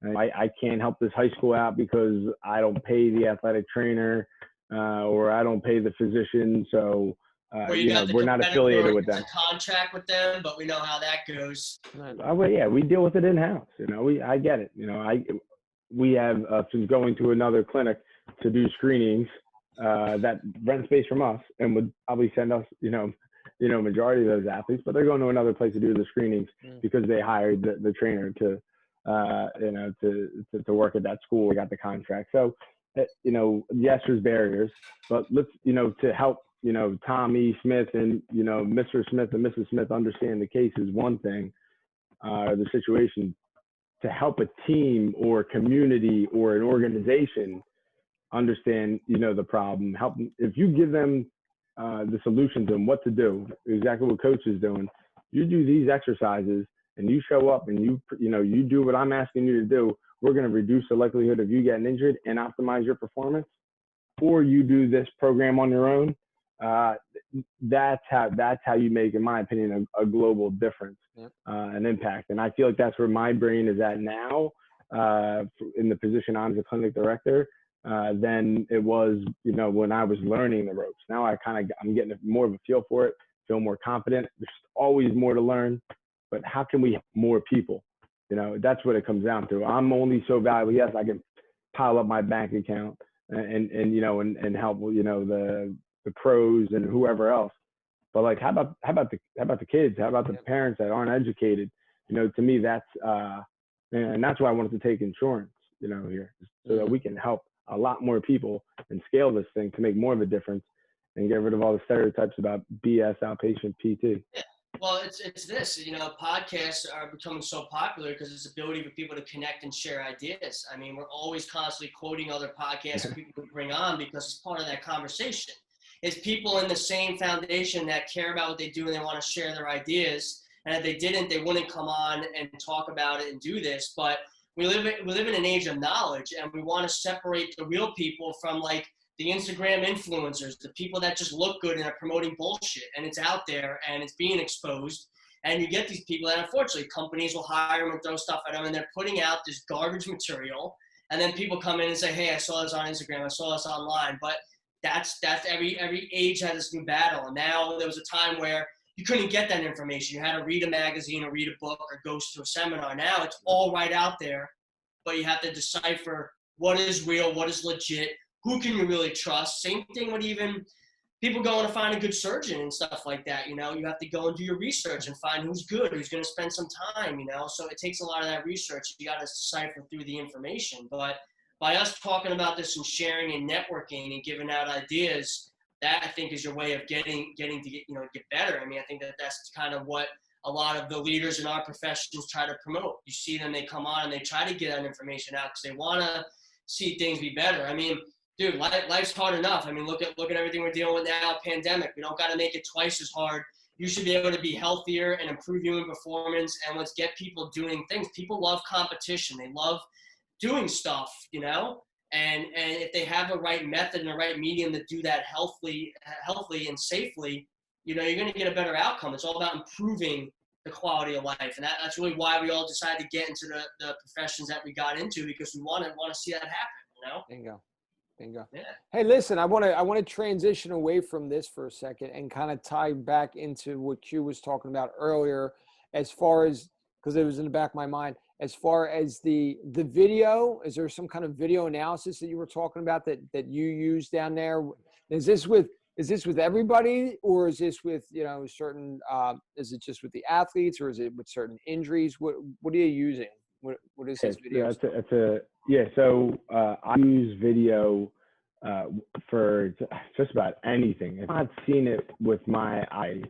A: I can't help this high school out because I don't pay the athletic trainer or I don't pay the physician. So, we're not affiliated with them.
F: Contract with them, but we know how that goes.
A: Yeah, we deal with it in-house. I get it. We have since going to another clinic to do screenings that rent space from us and would probably send us, majority of those athletes, but they're going to another place to do the screenings because they hired the trainer to work at that school. We got the contract. So, yes, there's barriers, but let's, to help, Tommy Smith and, Mr. Smith and Mrs. Smith understand the case is one thing, the situation. To help a team or community or an organization understand, the problem, help them. If you give them the solutions and what to do, exactly what Coach is doing, you do these exercises and you show up and you do what I'm asking you to do, we're going to reduce the likelihood of you getting injured and optimize your performance. Or you do this program on your own. That's how you make, in my opinion, a global difference, an impact. And I feel like that's where my brain is at now, in the position I'm as a clinic director, than it was, when I was learning the ropes. Now I'm getting more of a feel for it, feel more confident. There's always more to learn, but how can we help more people? That's what it comes down to. I'm only so valuable. Yes, I can pile up my bank account and help, the pros and whoever else. But how about the kids? How about the parents that aren't educated? To me, that's and that's why I wanted to take insurance, here, so that we can help a lot more people and scale this thing to make more of a difference and get rid of all the stereotypes about BS outpatient PT.
F: Yeah. Well, it's this, podcasts are becoming so popular because it's the ability for people to connect and share ideas. I mean, we're always constantly quoting other podcasts that people bring on because it's part of that conversation. It's people in the same foundation that care about what they do and they want to share their ideas. And if they didn't, they wouldn't come on and talk about it and do this. But we live in an age of knowledge, and we want to separate the real people from the Instagram influencers, the people that just look good and are promoting bullshit, and it's out there and it's being exposed. And you get these people that, unfortunately, companies will hire them and throw stuff at them, and they're putting out this garbage material. And then people come in and say, hey, I saw this on Instagram, I saw this online. But that's every age has this new battle. And now there was a time where you couldn't get that information. You had to read a magazine or read a book or go to a seminar. Now it's all right out there, but you have to decipher what is real, what is legit, who can you really trust. Same thing with even people going to find a good surgeon and stuff like that. You have to go and do your research and find who's good, who's going to spend some time, so it takes a lot of that research. You got to decipher through the information. But by us talking about this and sharing and networking and giving out ideas, that I think is your way of getting to get better. I mean, I think that's kind of what a lot of the leaders in our professions try to promote. You see them, they come on and they try to get that information out because they want to see things be better. I mean, dude, life's hard enough. I mean, look at everything we're dealing with now, pandemic. We don't got to make it twice as hard. You should be able to be healthier and improve human performance, and let's get people doing things. People love competition. They love doing stuff, and if they have a right method and a right medium to do that healthily and safely, you're going to get a better outcome. It's all about improving the quality of life, and that's really why we all decided to get into the professions that we got into, because we want to see that happen.
E: Bingo.
F: Yeah.
E: Hey, listen, I want to transition away from this for a second and kind of tie back into what Q was talking about earlier, as far as, because it was in the back of my mind, as far as the video. Is there some kind of video analysis that you were talking about that you use down there? Is this with everybody, or is this with certain? Is it just with the athletes, or is it with certain injuries? What are you using? What is this video?
A: So I use video for just about anything. If I've seen it with my eye,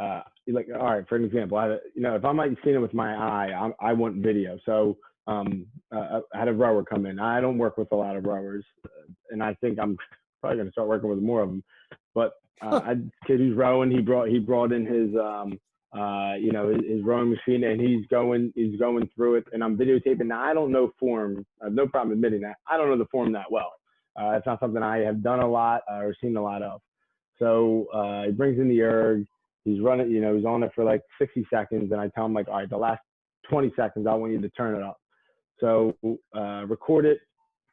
A: all right, for an example, if I might have seen it with my eye, I want video. So I had a rower come in. I don't work with a lot of rowers, and I think I'm probably going to start working with more of them. But kid who's rowing, he brought in his his rowing machine, and he's going through it, and I'm videotaping. Now, I don't know form. I have no problem admitting that. I don't know the form that well. It's not something I have done a lot or seen a lot of. So he brings in the erg. He's running, he's on it for like 60 seconds, and I tell him, all right, the last 20 seconds, I want you to turn it up. So record it,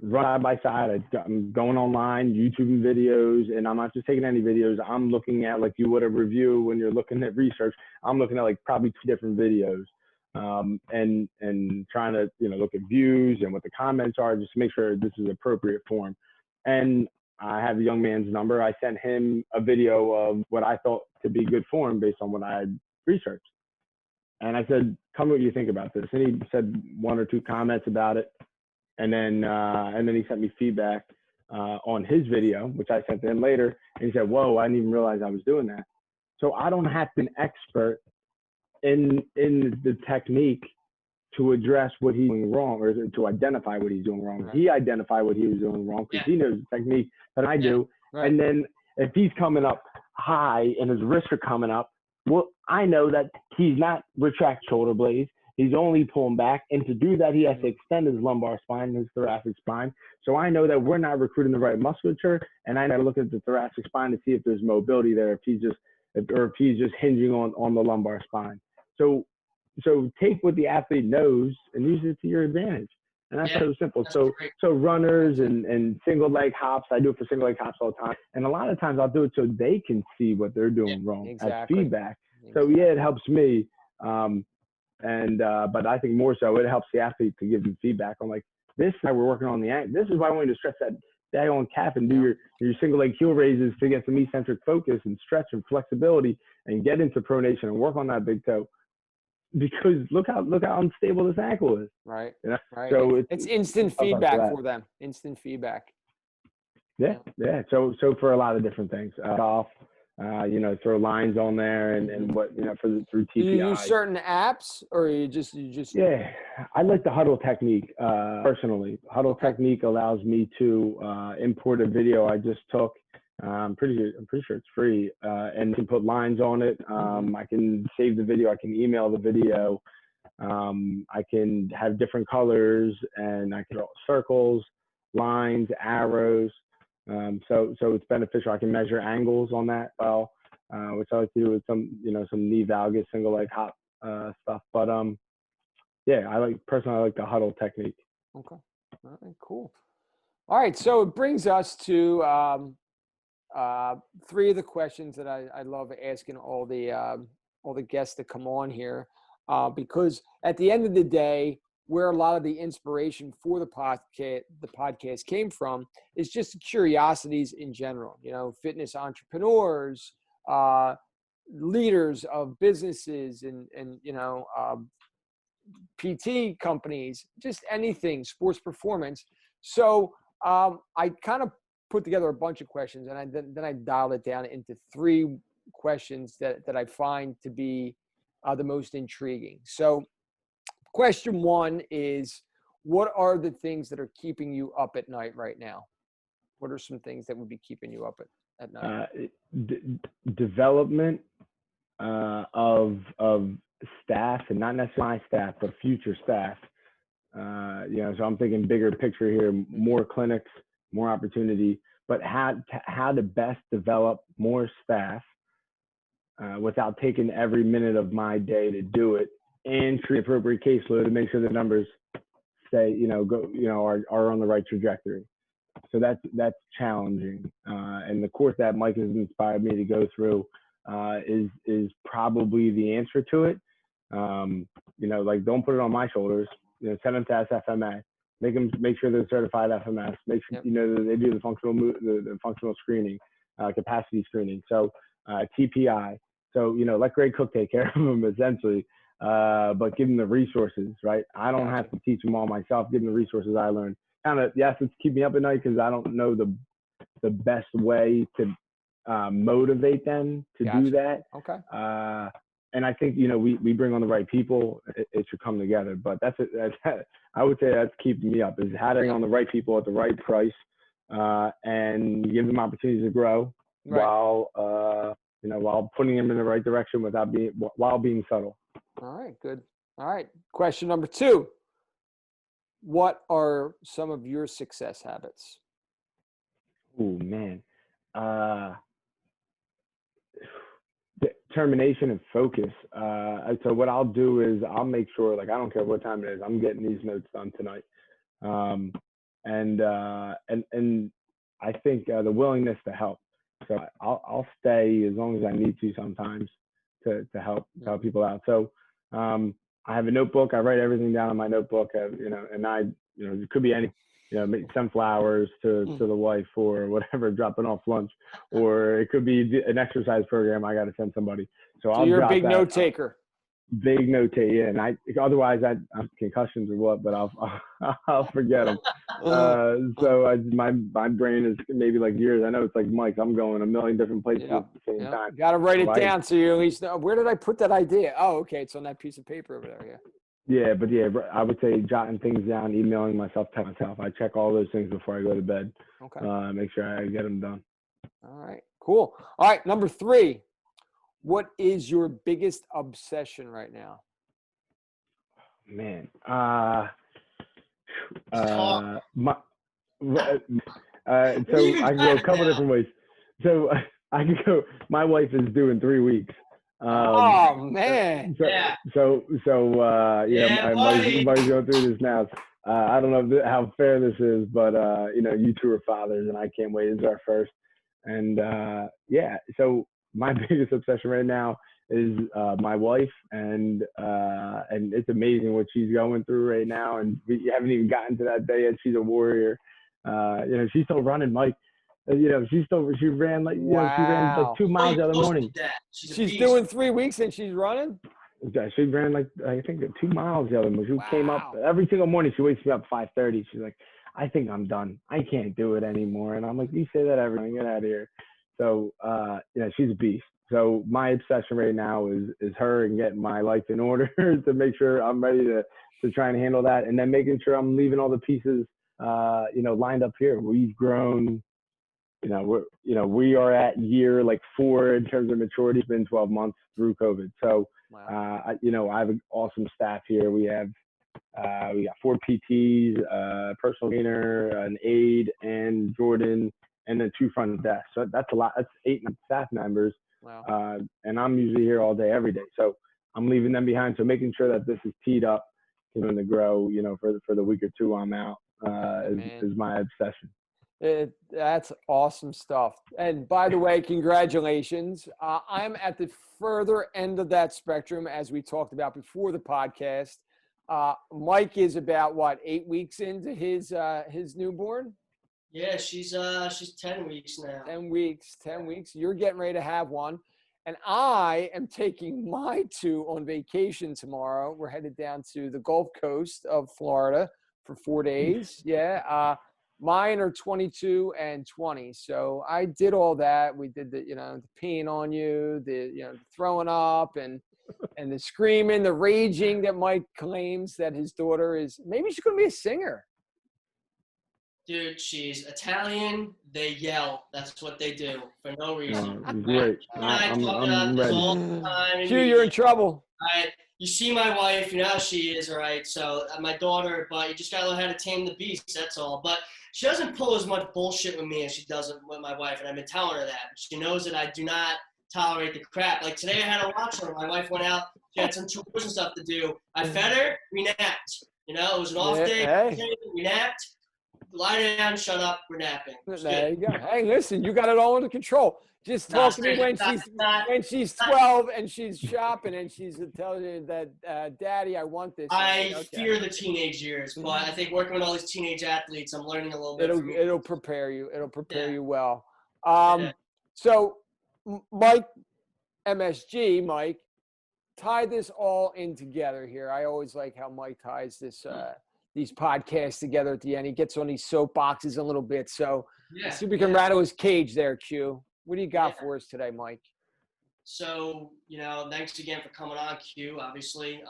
A: run side by side. I'm going online, YouTubing videos, and I'm not just taking any videos. I'm looking at, like you would a review when you're looking at research. I'm looking at probably 2 different videos, and trying to look at views and what the comments are, just to make sure this is appropriate form. And I have the young man's number. I sent him a video of what I thought to be good form based on what I had researched. And I said, "Tell me what you think about this." And he said 1 or 2 comments about it. And then he sent me feedback on his video, which I sent to him later. And he said, "Whoa, I didn't even realize I was doing that." So I don't have to be an expert in the technique to address what he's doing wrong, or to identify what he's doing wrong.
E: Right.
A: He identified what he was doing wrong because he knows the technique that I do.
E: Right.
A: And then if he's coming up high and his wrists are coming up, well, I know that he's not retract shoulder blades. He's only pulling back. And to do that, he has to extend his lumbar spine, his thoracic spine. So I know that we're not recruiting the right musculature, and I got to look at the thoracic spine to see if there's mobility there, if he's just hinging on the lumbar spine. So take what the athlete knows and use it to your advantage. And that's so simple. So runners and single leg hops, I do it for single leg hops all the time. And a lot of times I'll do it so they can see what they're doing wrong as feedback. So it helps me. But I think more so it helps the athlete to give them feedback on this is how we're working on the ankle. This is why I want you to stretch that daggone calf and do your single leg heel raises to get some eccentric focus and stretch and flexibility and get into pronation and work on that big toe. Because look how unstable this ankle is.
E: Right. Right.
A: So
E: it's instant feedback for them. Instant feedback.
A: Yeah. So for a lot of different things, golf, throw lines on there and what through TPI.
E: Do you use certain apps, or you just?
A: Yeah, I like the Huddle Technique personally. Huddle Technique allows me to import a video I just took. I'm pretty sure it's free, and you can put lines on it. I can save the video. I can email the video. I can have different colors, and I can draw circles, lines, arrows. So it's beneficial. I can measure angles on that well, which I like to do with some knee valgus, single leg hop stuff. But I like the Huddle Technique.
E: Okay. All right. Cool. All right. So it brings us to 3 of the questions that I love asking all the guests that come on here, because at the end of the day, where a lot of the inspiration for the podcast came from is just curiosities in general. You know, fitness entrepreneurs, leaders of businesses, and you know, PT companies, just anything, sports performance. So I kind of put together a bunch of questions, and then I dialed it down into 3 questions that I find to be the most intriguing. So question 1 is, what are the things that are keeping you up at night right now? What are some things that would be keeping you up at night?
A: Development of staff, and not necessarily my staff, but future staff. You know, so I'm thinking bigger picture here, more clinics, more opportunity, but how to best develop more staff without taking every minute of my day to do it, and create appropriate caseload to make sure the numbers stay, you know, are on the right trajectory. So that's challenging. And the course that Mike has inspired me to go through is probably the answer to it. You know, like, don't put it on my shoulders. You know, send them to FMS. Make sure they're certified FMS. Make sure, you know, that they do the functional screening, capacity screening. So TPI. So, you know, let Greg Cook take care of them essentially, but give them the resources, right? I don't have to teach them all myself. Give them the resources I learned. Kind of, yes, it's keep me up at night because I don't know the best way to motivate them to do that.
E: Okay.
A: And I think, you know, we bring on the right people, it should come together. But that's I would say that's keeping me up, is having on the right people at the right price, and give them opportunities to grow while putting them in the right direction while being subtle.
E: All right, good. All right. Question number 2. What are some of your success habits?
A: Oh, man. Determination and focus. So what I'll do is I'll make sure, like, I don't care what time it is, I'm getting these notes done tonight. And I think the willingness to help. So I'll stay as long as I need to sometimes to help people out. So I have a notebook. I write everything down in my notebook. It could be any, send flowers to the wife or whatever, dropping off lunch, or it could be an exercise program I got to send somebody. So
E: you're a big note taker.
A: Big note taker, yeah. And otherwise I'm concussions or what, but I'll forget them. So my brain is maybe like yours. I know it's like Mike. I'm going a million different places at the same time.
E: Got to write it down so you at least know, where did I put that idea? Oh, okay, it's on that piece of paper over there.
A: Yeah, but yeah, I would say jotting things down, emailing myself, texting myself. I check all those things before I go to bed.
E: Okay.
A: Make sure I get them done.
E: All right, cool. All right, number 3. What is your biggest obsession right now?
A: Man, so I can go a couple different ways. So I can go. My wife is due in 3 weeks.
E: Oh man!
A: So Mike's going through this now. I don't know how fair this is, but you two are fathers, and I can't wait. This is our first, and so my biggest obsession right now is my wife, and it's amazing what she's going through right now, and we haven't even gotten to that day yet. She's a warrior. She's still running, Mike. She ran like she ran like 2 miles the other morning.
E: She's doing 3 weeks and she's running.
A: Yeah, she ran like I think 2 miles the other morning. She came up every single morning. She wakes me up 5:30. She's like, I think I'm done. I can't do it anymore. And I'm like, you say that every time. Get out of here. So she's a beast. So my obsession right now is her and getting my life in order to make sure I'm ready to try and handle that, and then making sure I'm leaving all the pieces lined up here. We've grown. We are at year like 4 in terms of maturity. It's been 12 months through COVID. So, I have an awesome staff here. We got 4 PTs, personal trainer, an aide, and Jordan, and then 2 front desk. So that's a lot. That's 8 staff members.
E: Wow.
A: And I'm usually here all day, every day. So I'm leaving them behind. So making sure that this is teed up, to grow, for the week or 2 I'm out, is my obsession.
E: That's awesome stuff. And by the way, congratulations. I'm at the further end of that spectrum, as we talked about before the podcast. Mike is about what, 8 weeks into his newborn?
F: Yeah, she's 10 weeks now.
E: 10 weeks. You're getting ready to have one. And I am taking my two on vacation tomorrow. We're headed down to the Gulf Coast of Florida for 4 days. Yeah. Mine are 22 and 20. So I did all that. We did the peeing on you, the throwing up and the screaming, the raging that Mike claims that his daughter is. Maybe she's going to be a singer.
F: Dude, she's Italian. They yell. That's what they do for no reason.
A: Great.
F: I'm ready. All the time.
E: Hugh, you're in trouble.
F: Right. You see my wife, you know how she is, all right? So my daughter, but you just got to learn how to tame the beast, that's all. But she doesn't pull as much bullshit with me as she does with my wife, and I've been telling her that. She knows that I do not tolerate the crap. Like today I had to watch her. My wife went out. She had some chores and stuff to do. I fed her. We napped. It was an off day.
E: Hey.
F: We napped. Lie down, shut up, we're napping.
E: There you go. Hey, listen, you got it all under control. Just talk to me when she's 12 and she's shopping and she's telling you that, Daddy, I want this.
F: I fear the teenage years, but I think working with all these teenage athletes, I'm learning a little bit.
E: It'll prepare you. It'll prepare you well. So, Mike, MSG, Mike, tie this all in together here. I always like how Mike ties this. These podcasts together at the end. He gets on these soapboxes a little bit. So let's see if we can rattle his cage there, Q. What do you got for us today, Mike?
F: So, thanks again for coming on, Q. Obviously,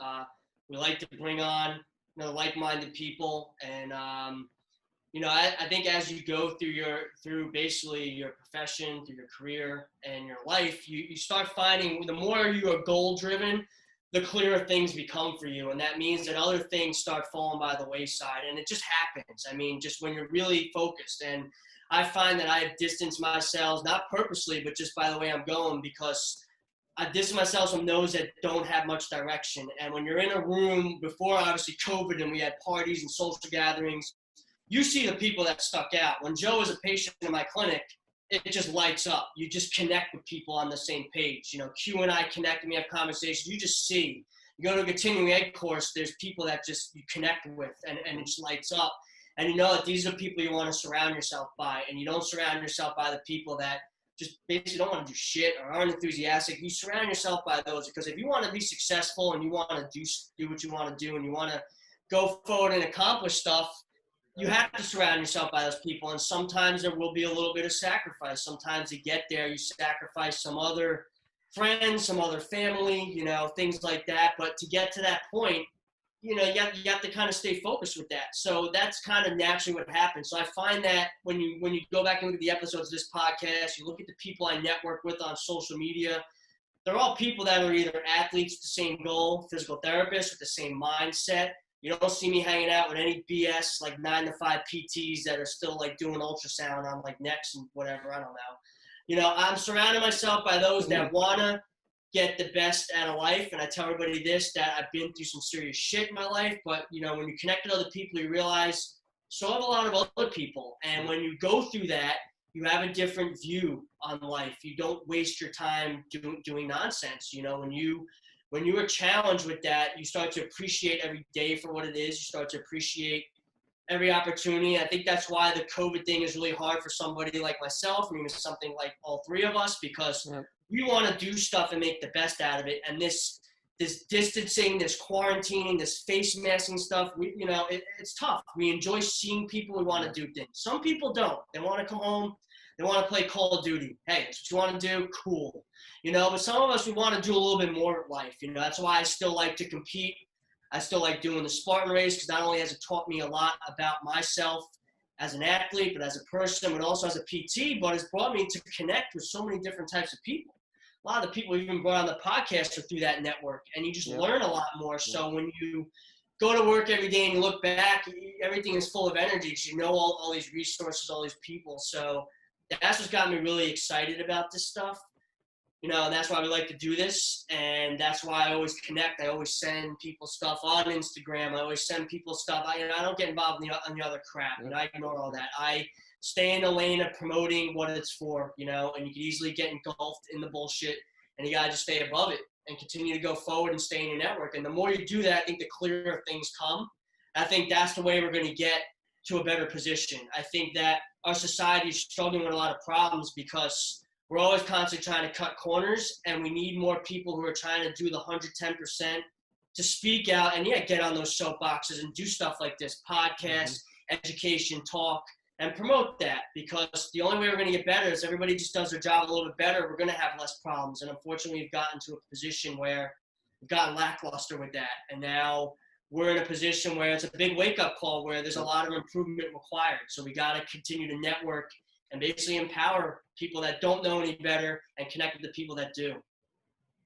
F: we like to bring on, like-minded people. And, I think as you go through basically your profession, through your career and your life, you start finding the more you are goal-driven, the clearer things become for you. And that means that other things start falling by the wayside. And it just happens. I mean, just when you're really focused. And I find that I have distanced myself, not purposely, but just by the way I'm going, because I distance myself from those that don't have much direction. And when you're in a room before, obviously, COVID, and we had parties and social gatherings, you see the people that stuck out. When Joe was a patient in my clinic, it just lights up. You just connect with people on the same page. Q and I connect and we have conversations. You just see. You go to a continuing ed course, there's people that just you connect with and it just lights up. And you know that these are people you want to surround yourself by. And you don't surround yourself by the people that just basically don't want to do shit or aren't enthusiastic. You surround yourself by those, because if you want to be successful and you want to do what you want to do and you want to go forward and accomplish stuff, you have to surround yourself by those people. And sometimes there will be a little bit of sacrifice. Sometimes to get there, you sacrifice some other friends, some other family, things like that. But to get to that point, you have to kind of stay focused with that. So that's kind of naturally what happens. So I find that when you go back and look at the episodes of this podcast, you look at the people I network with on social media, they're all people that are either athletes with the same goal, physical therapists with the same mindset. You don't see me hanging out with any BS like 9 to 5 PTs that are still like doing ultrasound on like necks and whatever. I don't know. I'm surrounding myself by those that want to get the best out of life. And I tell everybody this, that I've been through some serious shit in my life. But, when you connect with other people, you realize so have a lot of other people. And when you go through that, you have a different view on life. You don't waste your time doing nonsense. When you are challenged with that, you start to appreciate every day for what it is. You start to appreciate every opportunity. I think that's why the COVID thing is really hard for somebody like myself. I mean, it's something like all three of us, because we want to do stuff and make the best out of it. And this distancing, this quarantining, this face masking stuff, it's tough. We enjoy seeing people. We want to do things. Some people don't. They want to come home. They want to play Call of Duty. Hey, that's what you want to do? Cool. But some of us, we want to do a little bit more in life. That's why I still like to compete. I still like doing the Spartan race, because not only has it taught me a lot about myself as an athlete, but as a person, but also as a PT, but it's brought me to connect with so many different types of people. A lot of the people we've even brought on the podcast are through that network, and you just learn a lot more. So when you go to work every day and you look back, everything is full of energy, because you know all these resources, all these people. So that's what's got me really excited about this stuff. And that's why we like to do this, and that's why I always connect. I always send people stuff on Instagram. I always send people stuff. I don't get involved in the other crap. I ignore all that. I stay in the lane of promoting what it's for, and you can easily get engulfed in the bullshit, and you got to just stay above it. and continue to go forward and stay in your network. And the more you do that, I think the clearer things come. I think that's the way we're going to get to a better position. I think that our society is struggling with a lot of problems because we're always constantly trying to cut corners, and we need more people who are trying to do the 110% to speak out and get on those soapboxes and do stuff like this, podcast, education, talk, and promote that, because the only way we're going to get better is everybody just does their job a little bit better. We're going to have less problems. And unfortunately, we've gotten to a position where we've gotten lackluster with that. And now we're in a position where it's a big wake-up call where there's a lot of improvement required. So we got to continue to network and basically empower people that don't know any better and connect with the people that do.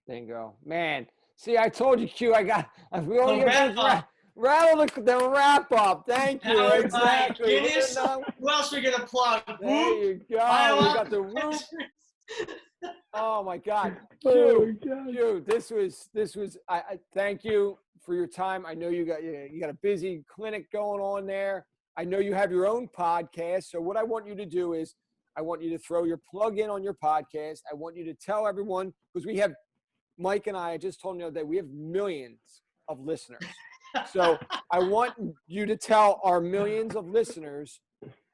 E: Bingo. Man, see, I told you, Q, we only
F: wrap
E: rattle the wrap up. Thank you.
F: Howard,
E: Exactly.
F: Guinness. Who else are we going to plug?
E: There you go. We got the Whoop. Oh my God. Q, this was, I thank you for your time. I know you got a busy clinic going on there. I know you have your own podcast. So what I want you to do is I want you to throw your plug in on your podcast. I want you to tell everyone, because we have Mike and I just told you that we have millions of listeners. So I want you to tell our millions of listeners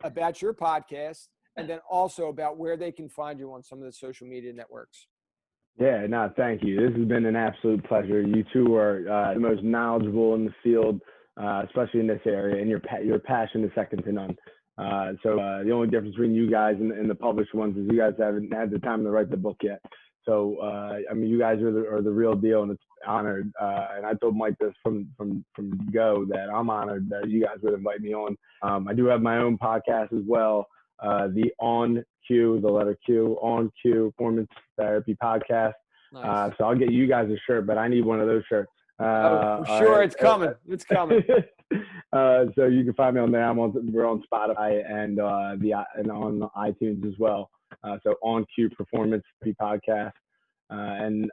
E: about your podcast, and then also about where they can find you on some of the social media networks.
A: Yeah, no, thank you. This has been an absolute pleasure. You two are the most knowledgeable in the field, especially in this area, and your passion is second to none. So the only difference between you guys and the published ones is you guys haven't had the time to write the book yet. So, I mean, you guys are the real deal, and it's honored. And I told Mike this from go, that I'm honored that you guys would invite me on. I do have my own podcast as well, the On Q, the letter Q, On Q Performance Therapy Podcast.
E: Nice.
A: So I'll get you guys a shirt, but I need one of those shirts.
E: For sure, it's coming. It's coming.
A: So you can find me on there. We're on Spotify and on iTunes as well. So On Cue Performance Podcast, and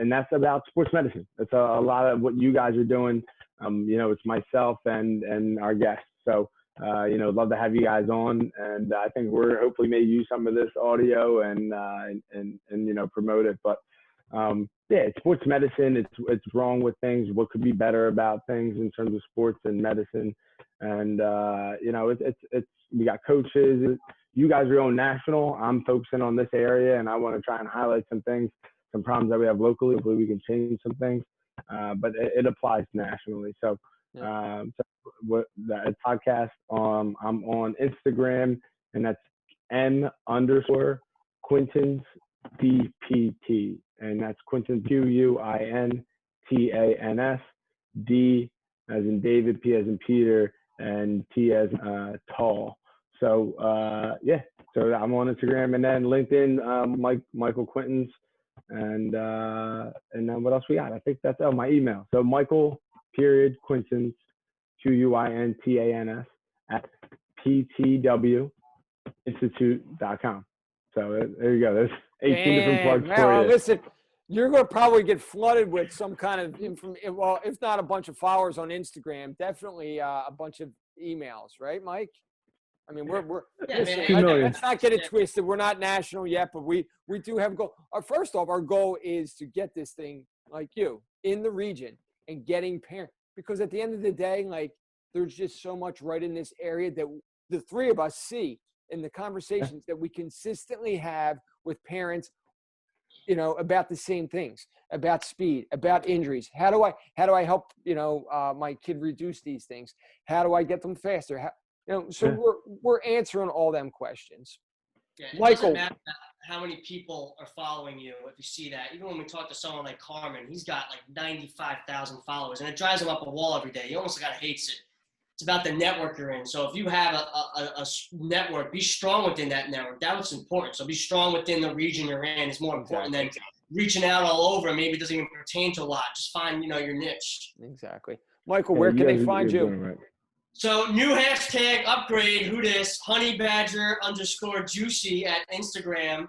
A: that's about sports medicine. It's a lot of what you guys are doing. It's myself and our guests. So love to have you guys on, and I think we're hopefully may use some of this audio and promote it. But it's sports medicine. It's wrong with things. What could be better about things in terms of sports and medicine, and it's we got coaches. You guys are going national. I'm focusing on this area, and I want to try and highlight some things, some problems that we have locally. Hopefully we can change some things, but it applies nationally. So, the podcast, I'm on Instagram, and that's N_Quintans CPT, and that's Quintans QUINTANS, D as in David, P as in Peter, and T as in tall. So so I'm on Instagram, and then LinkedIn, Michael Quintans, and then what else we got? I think that's my email. So Michael.Quintans, QUINTANS @PTWinstitute.com. So there you go. There's 18 different plugs for you.
E: Listen, you're going to probably get flooded with some kind of information. Well, if not a bunch of followers on Instagram, definitely a bunch of emails, right, Mike? I mean, let's not get it twisted. We're not national yet, but we do have a goal. First off, our goal is to get this thing, like you, in the region and getting parents. Because at the end of the day, like, there's just so much right in this area that the three of us see in the conversations that we consistently have with parents, about the same things, about speed, about injuries. How do I help, my kid reduce these things? How do I get them faster? We're answering all them questions.
F: Yeah, it
E: Michael,
F: doesn't matter how many people are following you. If you see that, even when we talk to someone like Carmen, he's got like 95,000 followers, and it drives him up a wall every day. He almost kind of hates it. It's about the network you're in. So if you have a network, be strong within that network. That's important. So be strong within the region you're in is more important than reaching out all over. Maybe it doesn't even pertain to a lot. Just find your niche.
E: Exactly. Michael, where can they find you?
F: So new hashtag upgrade, who dis, honeybadger_juicy at Instagram.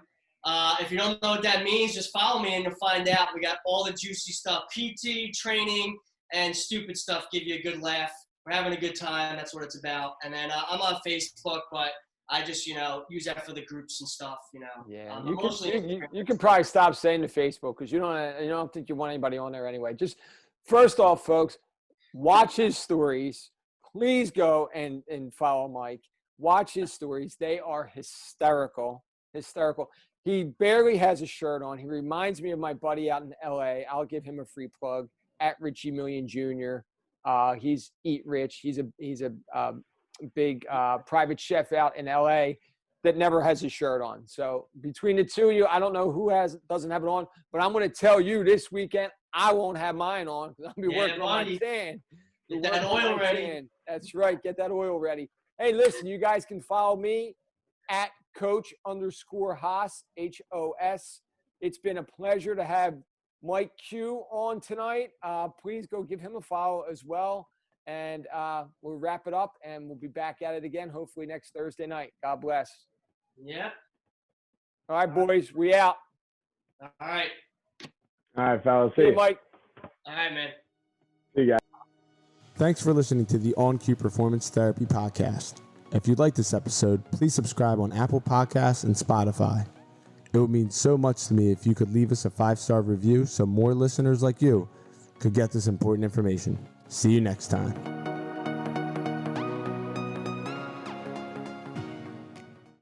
F: If you don't know what that means, just follow me and you'll find out. We got all the juicy stuff, PT, training, and stupid stuff. Give you a good laugh. We're having a good time. That's what it's about. And then I'm on Facebook, but I just, use that for the groups and stuff,
E: Yeah,
F: mostly
E: you can probably stop saying the Facebook because you don't think you want anybody on there anyway. Just first off, folks, watch his stories. Please go and follow Mike. Watch his stories. They are hysterical. He barely has a shirt on. He reminds me of my buddy out in LA. I'll give him a free plug at Richie Million Jr. He's Eat Rich. He's a big private chef out in LA that never has his shirt on. So between the two of you, I don't know who doesn't have it on, but I'm going to tell you this weekend, I won't have mine on because I'll be working on my tan.
F: Get that oil ready.
E: That's right. Get that oil ready. Hey, listen, you guys can follow me at Coach _Hos, Hos. It's been a pleasure to have Mike Q on tonight. Please go give him a follow as well. And we'll wrap it up and we'll be back at it again, hopefully next Thursday night. God bless.
F: Yeah.
E: All right, boys, we out.
F: All right.
A: All right, fellas. See
E: See you,
A: you.
E: Mike.
F: All right, man.
A: See you guys.
D: Thanks for listening to the On Cue Performance Therapy Podcast. If you like this episode, please subscribe on Apple Podcasts and Spotify. It would mean so much to me if you could leave us a 5-star review so more listeners like you could get this important information. See you next time.